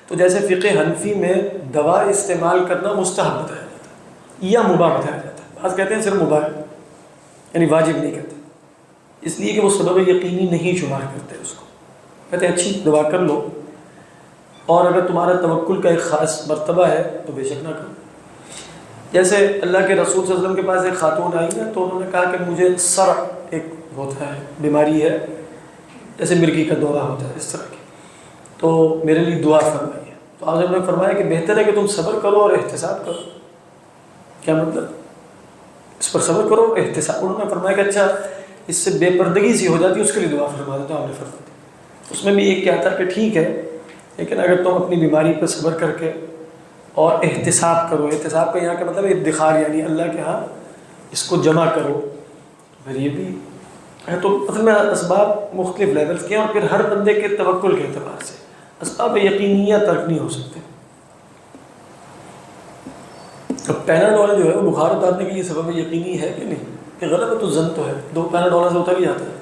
A: تو جیسے فقہ حنفی میں دوا استعمال کرنا مستحب بتایا جاتا ہے یا مباح بتایا جاتا ہے. بعض کہتے ہیں صرف مباح ہے، یعنی واجب نہیں کہتے، اس لیے کہ وہ سبب یقینی نہیں شمار کرتے اس کو. کہتے ہیں اچھی دعا کر لو، اور اگر تمہارا توکل کا ایک خاص مرتبہ ہے تو بے شک نہ کرو. جیسے اللہ کے رسول صلی اللہ علیہ وسلم کے پاس ایک خاتون آئی ہے تو انہوں نے کہا کہ مجھے سر ایک ہوتا ہے، بیماری ہے، جیسے مرگی کا دورہ ہوتا ہے اس طرح کی، تو میرے لیے دعا فرمائیے. تو آپ نے فرمایا کہ بہتر ہے کہ تم صبر کرو اور احتساب کرو. کیا مطلب؟ اس پر صبر کرو اور احتساب. انہوں نے فرمایا کہ اچھا اس سے بے پردگی سی ہو جاتی ہے، اس کے لیے دعا فرما دیتا ہوں. آپ نے فرما دی. اس میں بھی ایک کیا تھا کہ ٹھیک ہے، لیکن اگر تم اپنی بیماری پہ صبر کر کے اور احتساب کرو، احتساب کا یہاں کا مطلب ادخار، یعنی اللہ کے ہاں اس کو جمع کرو، پھر یہ بھی ہے. تو اصل میں اسباب مختلف لیولز کے ہیں، اور پھر ہر بندے کے توکل کے اعتبار سے اسباب یقینیہ ترک نہیں ہو سکتے. اب پیناڈول جو ہے وہ بخار اتارنے کے لیے سبب یقینی ہے کہ نہیں؟ کہ غلبۃ الظن تو ہے، 2 پیناڈول سے اتر ہی جاتا ہے.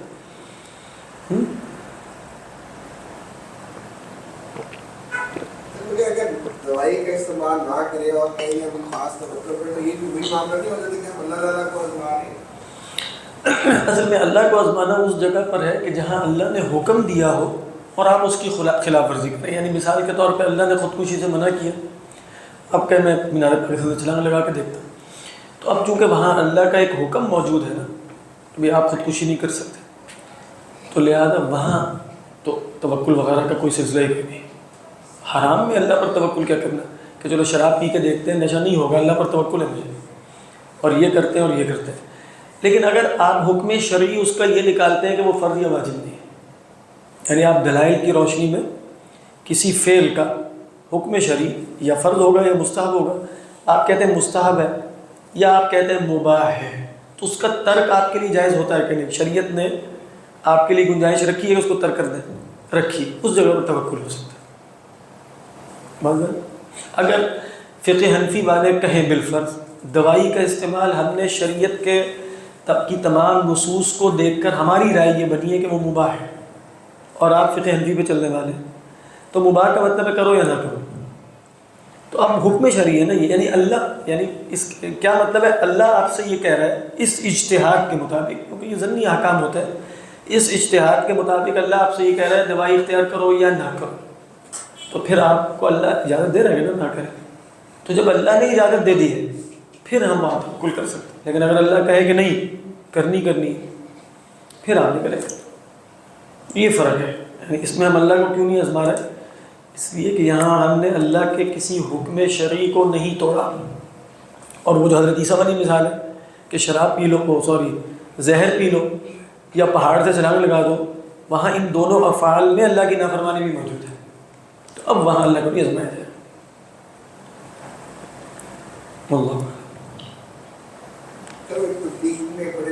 C: اگر دوائی کا استعمال نہ کرے اور کہیں ہم خاص توقع کریں تو یہ بھی وہی معاملہ نہیں ہو جاتا کہ ہم اللہ تعالیٰ کو آزما رہے ہیں؟
A: اصل میں اللہ کو آزمانا اس جگہ پر ہے کہ جہاں اللہ نے حکم دیا ہو اور آپ اس کی خلاف ورزی کریں. یعنی مثال کے طور پہ اللہ نے خودکشی سے منع کیا، اب کہ میں مینار پاکستان سے چھلانگ لگا کے دیکھتا ہوں، تو اب چونکہ وہاں اللہ کا ایک حکم موجود ہے نا کہ بھائی آپ خودکشی نہیں کر سکتے، تو لہذا وہاں تو توکل وغیرہ کا کوئی سلسلہ ہی نہیں. حرام میں اللہ پر توکل کیا کرنا کہ چلو شراب پی کے دیکھتے ہیں، نشہ نہیں ہوگا، اللہ پر توکل ہے مجھے، اور یہ کرتے ہیں اور یہ کرتے ہیں. لیکن اگر آپ حکم شرعی اس کا یہ نکالتے ہیں کہ وہ فرض یا واجب نہیں ہے، یعنی آپ دلائل کی روشنی میں کسی فعل کا حکم شرعی یا فرض ہوگا یا مستحب ہوگا، آپ کہتے ہیں مستحب ہے یا آپ کہتے ہیں مباح ہے، تو اس کا ترک آپ کے لیے جائز ہوتا ہے کہ نہیں؟ شریعت نے آپ کے لیے گنجائش رکھی ہے اس کو ترک کر دیں، رکھی، اس جگہ پر توکل ہو سکتا ہے. اگر فقہ حنفی والے کہیں بالفرض دوائی کا استعمال ہم نے شریعت کے کی تمام نصوص کو دیکھ کر ہماری رائے یہ بنی ہے کہ وہ مباح ہے، اور آپ فقہ حنفی پہ چلنے والے ہیں، تو مباح کا مطلب ہے کرو یا نہ کرو. تو اب حکم شرعی ہے نا یہ، یعنی اللہ، یعنی اس کیا مطلب ہے؟ اللہ آپ سے یہ کہہ رہا ہے اس اجتہاد کے مطابق، کیونکہ یہ ضمنی احکام ہوتا ہے اس اجتہاد کے مطابق اللہ آپ سے یہ کہہ رہا ہے دوائی اختیار کرو یا نہ کرو، تو پھر آپ کو اللہ اجازت دے رہے ہیں نا کریں. تو جب اللہ نے اجازت دے دی ہے پھر ہم وہاں توکل کر سکتے ہیں. لیکن اگر اللہ کہے کہ نہیں کرنی پھر آپ نہیں کریں. یہ فرق ہے. یعنی اس میں ہم اللہ کو کیوں نہیں آزما رہے؟ اس لیے کہ یہاں ہم نے اللہ کے کسی حکم شرعی کو نہیں توڑا. اور وہ جو حضرت عیسیٰ والی مثال ہے کہ شراب پی لو زہر پی لو یا پہاڑ سے چھلانگ لگا دو، وہاں ان دونوں افعال میں اللہ کی نافرمانی بھی موجود ہے. تو اب وہاں اللہ کو بھی آزمایا جائے. اللہ
C: میں بڑے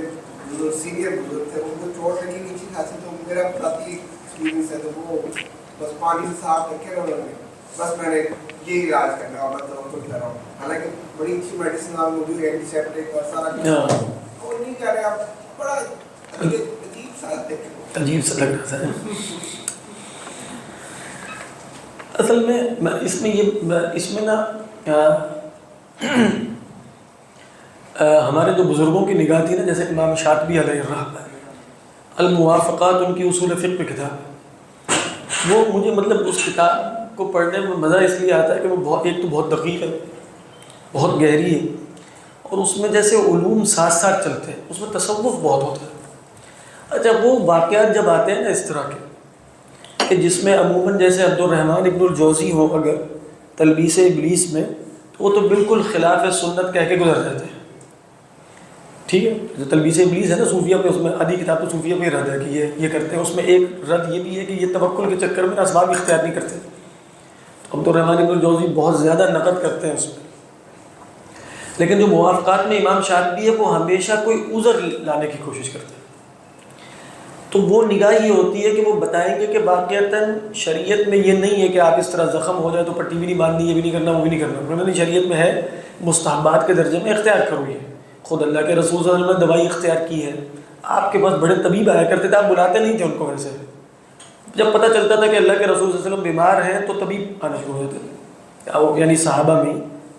C: بزرگ سینئر بزرگ تھے، ان کو چوٹ لگی نیچی کھانسی، تو میرا ذاتی ایکسپیرینس ہے، تو وہ بس پانی سے صاف کر کے انہوں نے بس میں نے یہ علاج کرنا اور میں توکل کر رہا ہوں. حالانکہ بڑی اچھی میڈیسن آپ موجود ہے، اینٹی سیپٹک اور سارا کچھ، وہ نہیں کر رہے. آپ بڑا
A: عجیب سا لگ رہا تھا. اصل میں اس میں نا ہمارے جو بزرگوں کی نگاہ تھی نا، جیسے امام شاطبی علیہ الرحمہ، الموافقات ان کی اصول فقہ کی کتاب، وہ مجھے مطلب اس کتاب کو پڑھنے میں مزہ اس لیے آتا ہے کہ وہ ایک تو بہت دقیق ہے، بہت گہری ہے، اور اس میں جیسے علوم ساتھ ساتھ چلتے ہیں، اس میں تصوف بہت ہوتا ہے. اچھا وہ واقعات جب آتے ہیں نا اس طرح کے کہ جس میں عموماً جیسے عبد الرحمن ابن الجوزی ہو اگر تلبیس ابلیس میں، تو وہ تو بالکل خلاف سنت کہہ کے گزر جاتے ہیں. ٹھیک ہے، جو تلبیس ابلیس ہے نا صوفیہ پہ، اس میں آدھی کتاب تو صوفیہ پہ ہی رد ہے کہ یہ کرتے ہیں. اس میں ایک رد یہ بھی ہے کہ یہ توکل کے چکر میں اسباب اختیار نہیں کرتے. تو عبد الرحمن ابن الجوزی بہت زیادہ نقد کرتے ہیں اس میں. لیکن جو موافقات میں امام شاطبی ہے وہ ہمیشہ کوئی عذر لانے کی کوشش کرتے ہیں. تو وہ نگاہ یہ ہوتی ہے کہ وہ بتائیں گے کہ واقعتاً شریعت میں یہ نہیں ہے کہ آپ اس طرح زخم ہو جائے تو پٹی بھی نہیں باندھنی، یہ بھی نہیں کرنا، وہ بھی نہیں کرنا. انہوں نے شریعت میں ہے مستحبات کے درجے میں اختیار کرو. یہ خود اللہ کے رسول صلی اللہ علیہ وسلم نے دوائی اختیار کی ہے. آپ کے پاس بڑے طبیب آیا کرتے تھے، آپ بلاتے نہیں تھے ان کو. ویسے جب پتہ چلتا تھا کہ اللہ کے رسول صلی اللہ علیہ وسلم بیمار ہیں تو طبیب آنا شروع ہو جاتے تھے. یعنی صحابہ میں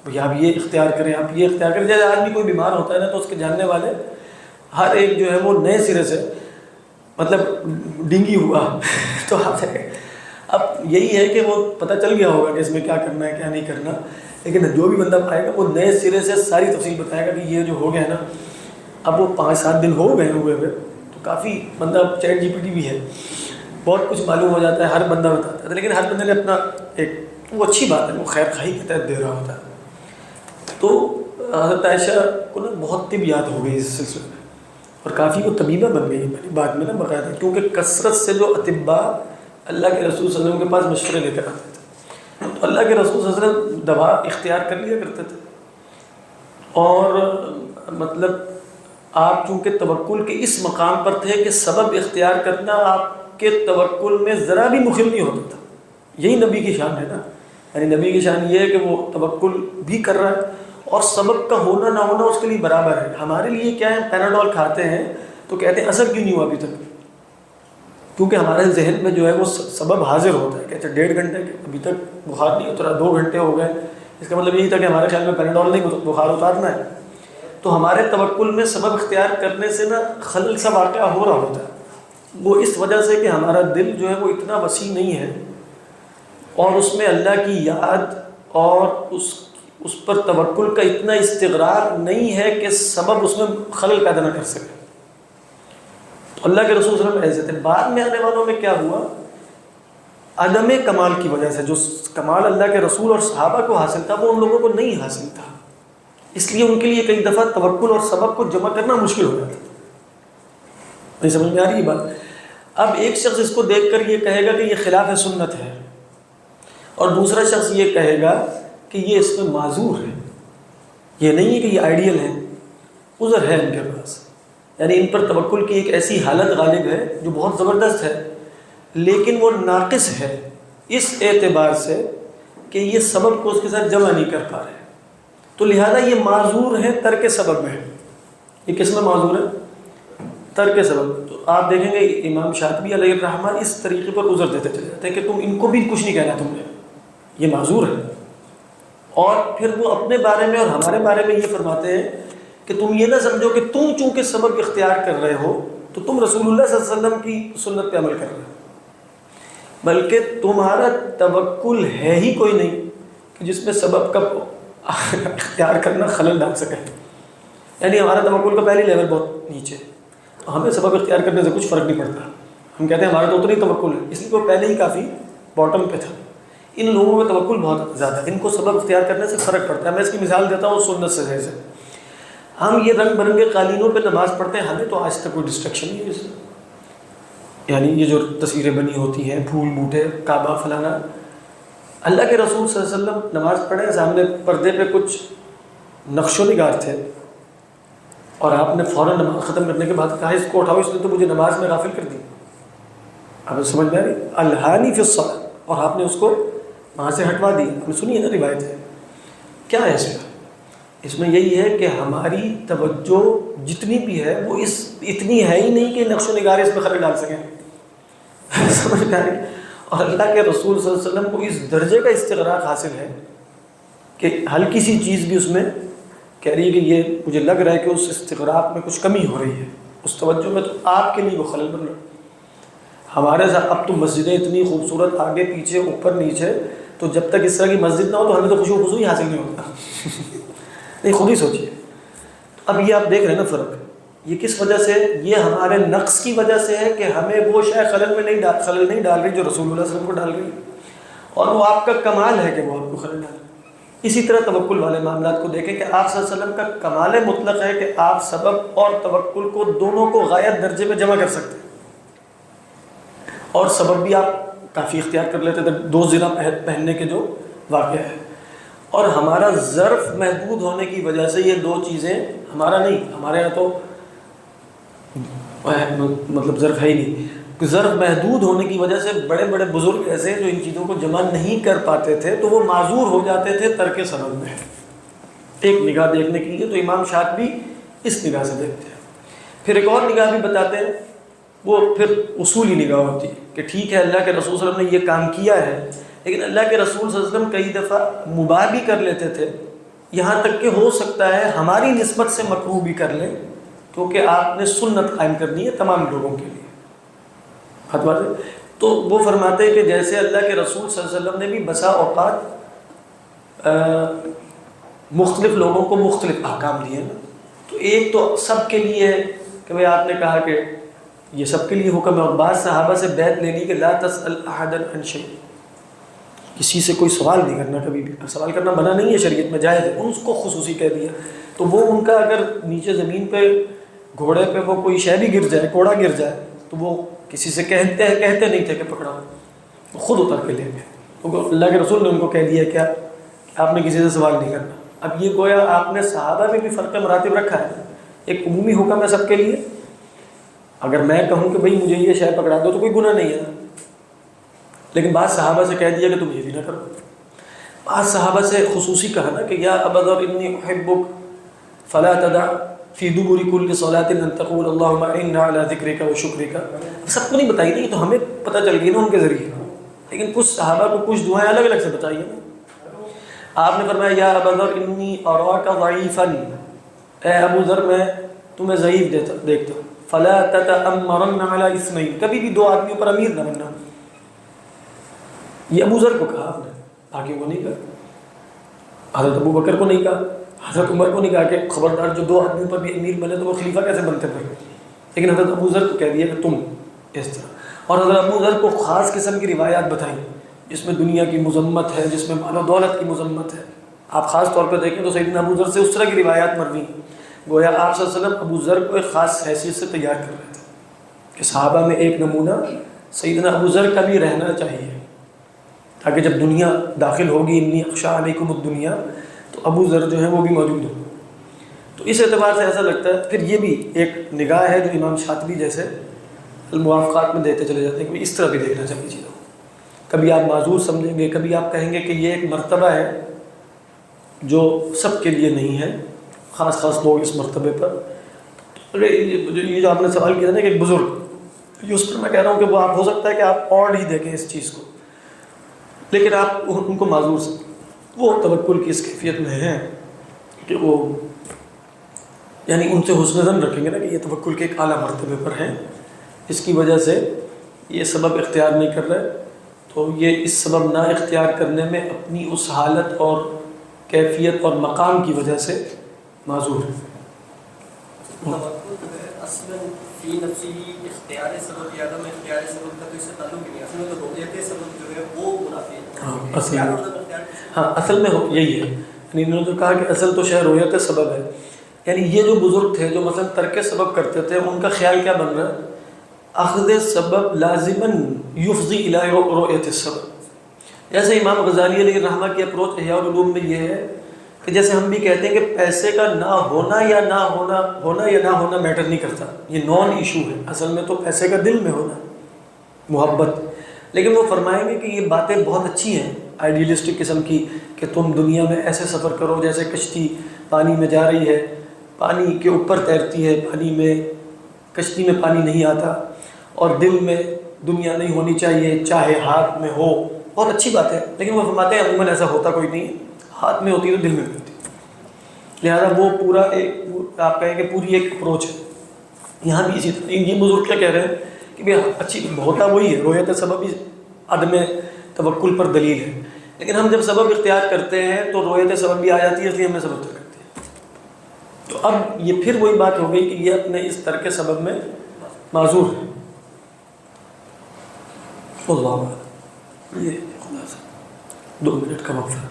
A: بھئی آپ یہ اختیار کریں، آپ یہ اختیار کریں. جیسے آدمی کوئی بیمار ہوتا ہے نا تو اس کے جاننے والے ہر ایک جو ہے وہ نئے سرے سے مطلب ڈنگی ہوا تو اب یہی ہے کہ وہ پتہ چل گیا ہوگا کہ اس میں کیا کرنا ہے کیا نہیں کرنا. لیکن جو بھی بندہ آئے گا وہ نئے سرے سے ساری تفصیل بتائے گا کہ یہ جو ہو گیا ہے نا، اب وہ 5-7 دن ہو گئے ہوئے تو کافی بندہ چیٹ جی پی ٹی بھی ہے، بہت کچھ معلوم ہو جاتا ہے، ہر بندہ بتاتا ہے. لیکن ہر بندے نے اپنا ایک وہ اچھی بات ہے، وہ خیر خواہی کے تحت دے رہا ہوتا ہے. تو حضرت عائشہ کو نا بہت طب یاد ہو گئی اس سلسلے میں، اور کافی وہ طبیبہ بن گئی بعد میں نا باقاعدہ، کیونکہ کثرت سے جو اطباء اللہ کے رسول صلی اللہ علیہ وسلم کے پاس مشورے لے کر آتے تھے، تو اللہ کے رسول صلی اللہ علیہ وسلم دوا اختیار کر لیا کرتے تھے. اور مطلب آپ چونکہ توکل کے اس مقام پر تھے کہ سبب اختیار کرنا آپ کے توکل میں ذرا بھی مخل نہیں ہوتا تھا. یہی نبی کی شان ہے نا. یعنی نبی کی شان یہ ہے کہ وہ توکل بھی کر رہا ہے اور سبب کا ہونا نہ ہونا اس کے لیے برابر ہے. ہمارے لیے کیا ہے، پیناڈول کھاتے ہیں تو کہتے ہیں اثر کیوں نہیں ہوا ابھی تک، کیونکہ ہمارے ذہن میں جو ہے وہ سبب حاضر ہوتا ہے کہ اچھا 1.5 گھنٹے ابھی تک بخار نہیں اترا، 2 گھنٹے ہو گئے، اس کا مطلب یہی تھا کہ ہمارے خیال میں پیناڈول نہیں بخار اتارنا ہے. تو ہمارے توکل میں سبب اختیار کرنے سے نا خلل سا واقعہ ہو رہا ہوتا ہے. وہ اس وجہ سے کہ ہمارا دل جو ہے وہ اتنا وسیع نہیں ہے اور اس میں اللہ کی یاد اور اس پر توکل کا اتنا استغراق نہیں ہے کہ سبب اس میں خلل پیدا نہ کر سکے. تو اللہ کے رسول صلی اللہ علیہ وسلم ایسے تھے. بعد میں آنے والوں میں کیا ہوا، عدم کمال کی وجہ سے جو کمال اللہ کے رسول اور صحابہ کو حاصل تھا وہ ان لوگوں کو نہیں حاصل تھا، اس لیے ان کے لیے کئی دفعہ توکل اور سبب کو جمع کرنا مشکل ہو جاتا تھا. نہیں سمجھ میں آ رہی یہ بات؟ اب ایک شخص اس کو دیکھ کر یہ کہے گا کہ یہ خلاف سنت ہے، اور دوسرا شخص یہ کہے گا کہ یہ اس میں معذور ہے. یہ نہیں ہے کہ یہ آئیڈیل ہے، عذر ہے ان کے پاس. یعنی ان پر توکل کی ایک ایسی حالت غالب ہے جو بہت زبردست ہے، لیکن وہ ناقص ہے اس اعتبار سے کہ یہ سبب کو اس کے ساتھ جمع نہیں کر پا رہے. تو لہذا یہ معذور ہے ترک سبب میں. یہ کس میں معذور ہے؟ ترک سبب. تو آپ دیکھیں گے امام شاطبی علیہ الرحمہ اس طریقے پر عذر دیتے چلے جاتے ہیں کہ تم ان کو بھی کچھ نہیں کہنا، تم نے یہ معذور ہے. اور پھر وہ اپنے بارے میں اور ہمارے بارے میں یہ فرماتے ہیں کہ تم یہ نہ سمجھو کہ تم چونکہ سبب اختیار کر رہے ہو تو تم رسول اللہ صلی اللہ علیہ وسلم کی سنت پہ عمل کر رہے ہو، بلکہ تمہارا توکل ہے ہی کوئی نہیں کہ جس میں سبب کا اختیار کرنا خلل ڈال سکے. یعنی ہمارا توکل کا پہلی لیول بہت نیچے ہے، ہمیں سبب اختیار کرنے سے کچھ فرق نہیں پڑتا. ہم کہتے ہیں ہمارا تو اتنی توکل ہے، اس لیے وہ پہلے ہی کافی باٹم پہ تھا. ان لوگوں کا توکل بہت زیادہ ہے، ان کو سبب اختیار کرنے سے فرق پڑتا ہے. میں اس کی مثال دیتا ہوں سنت سے. جیسے ہم یہ رنگ برنگے قالینوں پہ نماز پڑھتے ہیں، ہمیں تو آج تک کوئی ڈسٹریکشن نہیں ہے اس میں. یعنی یہ جو تصویریں بنی ہوتی ہیں، پھول بوٹے، کعبہ فلانا. اللہ کے رسول صلی اللہ علیہ وسلم نماز پڑھے، سامنے پردے پہ کچھ نقش و نگار تھے، اور آپ نے فوراً نماز ختم کرنے کے بعد کہا اس کو اٹھاؤ، اس نے تو مجھے نماز میں غافل کر دی. آپ سمجھ میں آ رہی؟ الہانی فی الصلاۃ، اور آپ نے اس کو وہاں سے ہٹوا دیا. آپ نے سنی ہے نا روایت ہے. کیا ہے اس میں؟ اس میں یہی ہے کہ ہماری توجہ جتنی بھی ہے وہ اتنی ہے ہی نہیں کہ نقش و نگار اس میں خلل ڈال سکیں. سمجھ میں آ رہی؟ اور اللہ کے رسول صلی اللہ علیہ وسلم کو اس درجے کا استغراق حاصل ہے کہ ہلکی سی چیز بھی اس میں کہہ رہی ہے کہ یہ مجھے لگ رہا ہے کہ اس استغراق میں کچھ کمی ہو رہی ہے، اس توجہ میں، تو آپ کے لیے وہ خلل بن رہا. ہمارے ساتھ اب تو مسجدیں اتنی خوبصورت، آگے پیچھے اوپر نیچے، تو جب تک اس طرح کی مسجد نہ ہو تو ہمیں تو خشوع و خضوع ہی حاصل نہیں ہوتا. نہیں، خود ہی سوچیے. اب یہ آپ دیکھ رہے ہیں نا فرق، یہ کس وجہ سے؟ یہ ہمارے نقص کی وجہ سے ہے کہ ہمیں وہ شے خلل نہیں ڈال رہی جو رسول اللہ صلی اللہ علیہ وسلم کو ڈال رہی ہے، اور وہ آپ کا کمال ہے کہ وہ آپ کو خلل ڈال رہی. اسی طرح توکل والے معاملات کو دیکھیں کہ آپ صلی اللہ علیہ وسلم کا کمال مطلق ہے کہ آپ سبب اور توکل کو دونوں کو غایت درجے میں جمع کر سکتے ہیں، اور سبب بھی آپ کافی اختیار کر لیتے تھے. 2 زنا پہننے کے جو واقعہ ہے، اور ہمارا ظرف محدود ہونے کی وجہ سے یہ 2 چیزیں ہمارا نہیں، ہمارے یہاں تو مطلب ظرف ہے ہی نہیں. ظرف محدود ہونے کی وجہ سے بڑے بڑے بزرگ ایسے جو ان چیزوں کو جمع نہیں کر پاتے تھے تو وہ معذور ہو جاتے تھے ترک سبب میں. ایک نگاہ دیکھنے کے لیے تو امام شاطبی اس نگاہ سے دیکھتے ہیں. پھر ایک اور نگاہ بھی بتاتے ہیں، وہ پھر اصولی نگاہ ہوتی ہے کہ ٹھیک ہے اللہ کے رسول صلی اللہ علیہ وسلم نے یہ کام کیا ہے، لیکن اللہ کے رسول صلی اللہ علیہ وسلم کئی دفعہ مباح بھی کر لیتے تھے، یہاں تک کہ ہو سکتا ہے ہماری نسبت سے مکروہ بھی کر لیں، کیونکہ آپ نے سنت قائم کرنی ہے تمام لوگوں کے لیے. تو وہ فرماتے ہیں کہ جیسے اللہ کے رسول صلی اللہ علیہ وسلم نے بھی بسا اوقات مختلف لوگوں کو مختلف احکام دیے نا. تو ایک تو سب کے لیے ہے کہ بھئی آپ نے کہا کہ یہ سب کے لیے حکم ہے، اور بعض صحابہ سے بیعت لے لی کہ لا تسأل احدا عن شیء، کسی سے کوئی سوال نہیں کرنا کبھی بھی. سوال کرنا منع نہیں ہے، شریعت میں جائز ہے، اس کو خصوصی کہہ دیا. تو وہ ان کا اگر نیچے زمین پہ گھوڑے پہ وہ کوئی شے بھی گر جائے، کوڑا گر جائے، تو وہ کسی سے کہتے نہیں تھے کہ پکڑا، وہ خود اتر کے لے گئے. تو اللہ کے رسول نے ان کو کہہ دیا کیا آپ نے کسی سے سوال نہیں کرنا. اب یہ گویا آپ نے صحابہ میں بھی فرق مراتب رکھا ہے. ایک عمومی حکم ہے سب کے لیے، اگر میں کہوں کہ بھئی مجھے یہ شے پکڑا دو تو کوئی گناہ نہیں ہے، لیکن بعض صحابہ سے کہہ دیا کہ تم یہ بھی نہ کرو. بعض صحابہ سے خصوصی کہا نا کہ یا ابا ذر انی احبک فلا تدع فی دبر کل صلاۃ ان تقول اللهم اعنا علی ذکرک و شکرک. سب کو نہیں بتائی نہیں، تو ہمیں پتہ چل گئی نا ان کے ذریعے، لیکن کچھ صحابہ کو کچھ دعائیں الگ الگ سے بتائیے نا. آپ نے فرمایا یا ابا ذر انی اراک ضعیفا، اے ابو ذر میں تمہیں ضعیف دیکھتا ہوں. فلا تتأمرن علی اثنین، کبھی بھی 2 آدمیوں پر امیر نہ بننا. یہ ابو ذر کو کہا آپ نے، باقیوں کو نہیں کہا. حضرت ابو بکر کو نہیں کہا، حضرت عمر کو نہیں کہا کہ خبردار جو 2 آدمیوں پر بھی امیر بنے تو وہ خلیفہ کیسے بنتے پھر. لیکن حضرت ابو ذر کو کہہ دیا کہ تم اس طرح. اور حضرت ابو ذر کو خاص قسم کی روایات بتائیں جس میں دنیا کی مذمت ہے، جس میں مال و دولت کی مذمت ہے. آپ خاص طور پہ دیکھیں تو سیدنا ابو ذر سے اس طرح کی روایات مروی ہیں، گویا آپ صلی اللہ علیہ وسلم ابو ذر کو ایک خاص حیثیت سے تیار کر رہے تھے کہ صحابہ میں ایک نمونہ سیدنا ابو ذر کا بھی رہنا چاہیے، تاکہ جب دنیا داخل ہوگی انی اخشی علیکم الدنیا تو ابو ذر جو ہیں وہ بھی موجود ہوں. تو اس اعتبار سے ایسا لگتا ہے. پھر یہ بھی ایک نگاہ ہے جو امام شاطبی جیسے الموافقات میں دیتے چلے جاتے ہیں کہ اس طرح بھی دیکھنا چاہیے چیزوں. کبھی آپ معذور سمجھیں گے، کبھی آپ کہیں گے کہ یہ ایک مرتبہ ہے جو سب کے لیے نہیں ہے، خاص لوگ اس مرتبے پر. یہ جو آپ نے سوال کیا نا کہ ایک بزرگ، اس پر میں کہہ رہا ہوں کہ وہ آپ ہو سکتا ہے کہ آپ اور ہی دیکھیں اس چیز کو، لیکن آپ ان کو معذور سمجھیں. وہ توکل کی اس کیفیت میں ہیں کہ وہ یعنی ان سے حسن ظن رکھیں گے نا کہ یہ توکل کے ایک اعلیٰ مرتبے پر ہیں، اس کی وجہ سے یہ سبب اختیار نہیں کر رہے، تو یہ اس سبب نہ اختیار کرنے میں اپنی اس حالت اور کیفیت اور مقام کی وجہ سے معذور ہے۔
B: توکل جو ہے اصلاً فی نفسی اختیار سبب یا عدم اختیار سبب کا تو اس سے تعلق ہی نہیں ہے، اصل میں تو رؤیت سبب جو ہے وہ منافی ہے۔
A: ہاں اصل میں یہی ہے، یعنی انہوں نے جو کہا کہ اصل تو شاید رؤیت سبب ہے، یعنی یہ جو بزرگ تھے جو مثلا ترک سبب کرتے تھے، ان کا خیال کیا بن رہا ہے؟ اخذ سبب لازماً یفضی الی رؤیت السبب۔ جیسے امام غزالی علیہ الرحمہ کی اپروچ احیاء العلوم میں یہ ہے کہ جیسے ہم بھی کہتے ہیں کہ پیسے کا نہ ہونا یا نہ ہونا میٹر نہیں کرتا، یہ نان ایشو ہے، اصل میں تو پیسے کا دل میں ہونا محبت۔ لیکن وہ فرمائیں گے کہ یہ باتیں بہت اچھی ہیں آئیڈیلسٹک قسم کی، کہ تم دنیا میں ایسے سفر کرو جیسے کشتی پانی میں جا رہی ہے، پانی کے اوپر تیرتی ہے، پانی میں کشتی میں پانی نہیں آتا، اور دل میں دنیا نہیں ہونی چاہیے، چاہے ہاتھ میں ہو، بہت اچھی بات ہے، لیکن وہ فرماتے ہیں عموماً ایسا ہوتا کوئی نہیں ہے، ہاتھ میں ہوتی ہے تو دل میں ہوتی ہے، لہذا وہ پورا ایک آپ کہیں کہ پوری ایک اپروچ ہے۔ یہاں بھی اسی طرح یہ بزرگ کیا کہہ رہے ہیں کہ بھئی اچھی ہوتا وہی ہے، رؤیت سبب ہی عدم توکل پر دلیل ہے، لیکن ہم جب سبب اختیار کرتے ہیں تو رؤیت سبب بھی آ جاتی ہے، اس لیے ہم نے سبب اختیار کرتے ہیں۔ تو اب یہ پھر وہی بات ہو گئی کہ یہ اپنے اس ترک سبب میں معذور ہے۔ اللہ اعلم۔ یہ خلاصہ 2 منٹ کا وقفہ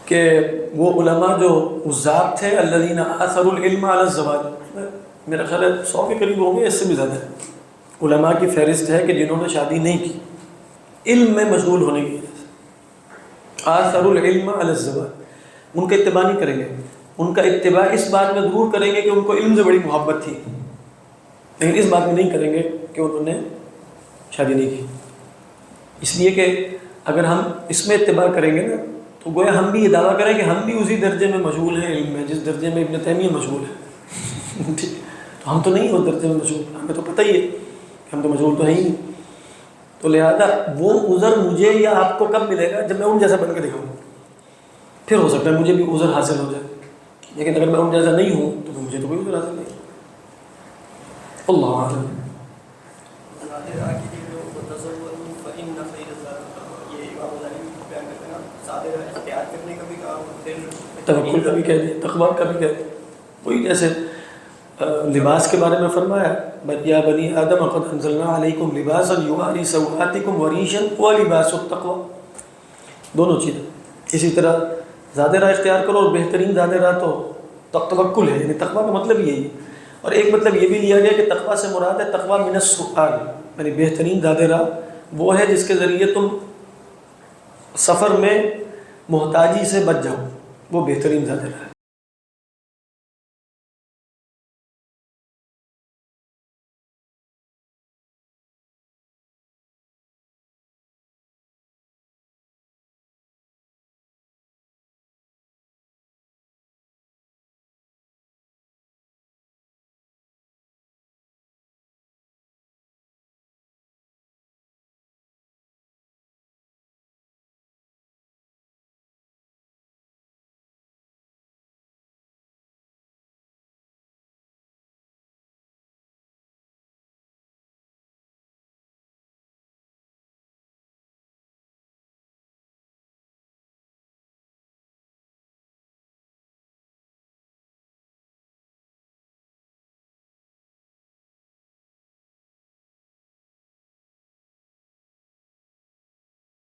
A: کہ وہ علماء جو عزاب تھے الذین آثروا العلم علی الزواج، میرا خیال ہے 100 کے قریب ہوں گے، اس سے بھی زیادہ ہے، علماء کی فہرست ہے کہ جنہوں نے شادی نہیں کی علم میں مشغول ہونے کی وجہ سے، آثروا العلم علی الزواج، ان کا اتباع نہیں کریں گے، ان کا اتباع اس بات میں ضرور کریں گے کہ ان کو علم سے بڑی محبت تھی، لیکن اس بات میں نہیں کریں گے کہ انہوں نے شادی نہیں کی، اس لیے کہ اگر ہم اس میں اتباع کریں گے نا تو گویا ہم بھی یہ دعویٰ کریں کہ ہم بھی اسی درجے میں مشغول ہیں علم میں جس درجے میں ابن تیمیہ مشغول ہے، ٹھیک، تو ہم تو نہیں اس درجے میں مشغول، ہمیں تو پتہ ہی ہے کہ ہم تو مشغول تو ہیں ہی نہیں، تو لہذا وہ عذر مجھے یا آپ کو کب ملے گا؟ جب میں ان جیسا بن کے دکھاؤں، پھر ہو سکتا ہے مجھے بھی عذر حاصل ہو جائے، لیکن اگر میں ان جیسا نہیں ہوں تو مجھے تو کوئی عذر حاصل نہیں۔ اللہ اعلم۔ توکل کا بھی کہہ دیں، تقویٰ کا بھی کہہ دیں، وہی جیسے لباس کے بارے میں فرمایا یا بنی آدم قد انزلنا علیکم لباسا یواری سوآتکم وریشا ولباس التقویٰ، دونوں چیزیں۔ اسی طرح زیادہ راہ اختیار کرو، اور بہترین زیادہ راہ تو توکل ہے، یعنی تقویٰ کا مطلب یہی ہے، اور ایک مطلب یہ بھی لیا گیا کہ تقویٰ سے مراد ہے تقویٰ من السؤال، یعنی بہترین زیادہ راہ وہ ہے جس کے ذریعے تم سفر میں محتاجی سے بچ جاؤ، وہ بہترین زیادہ راہ ہے۔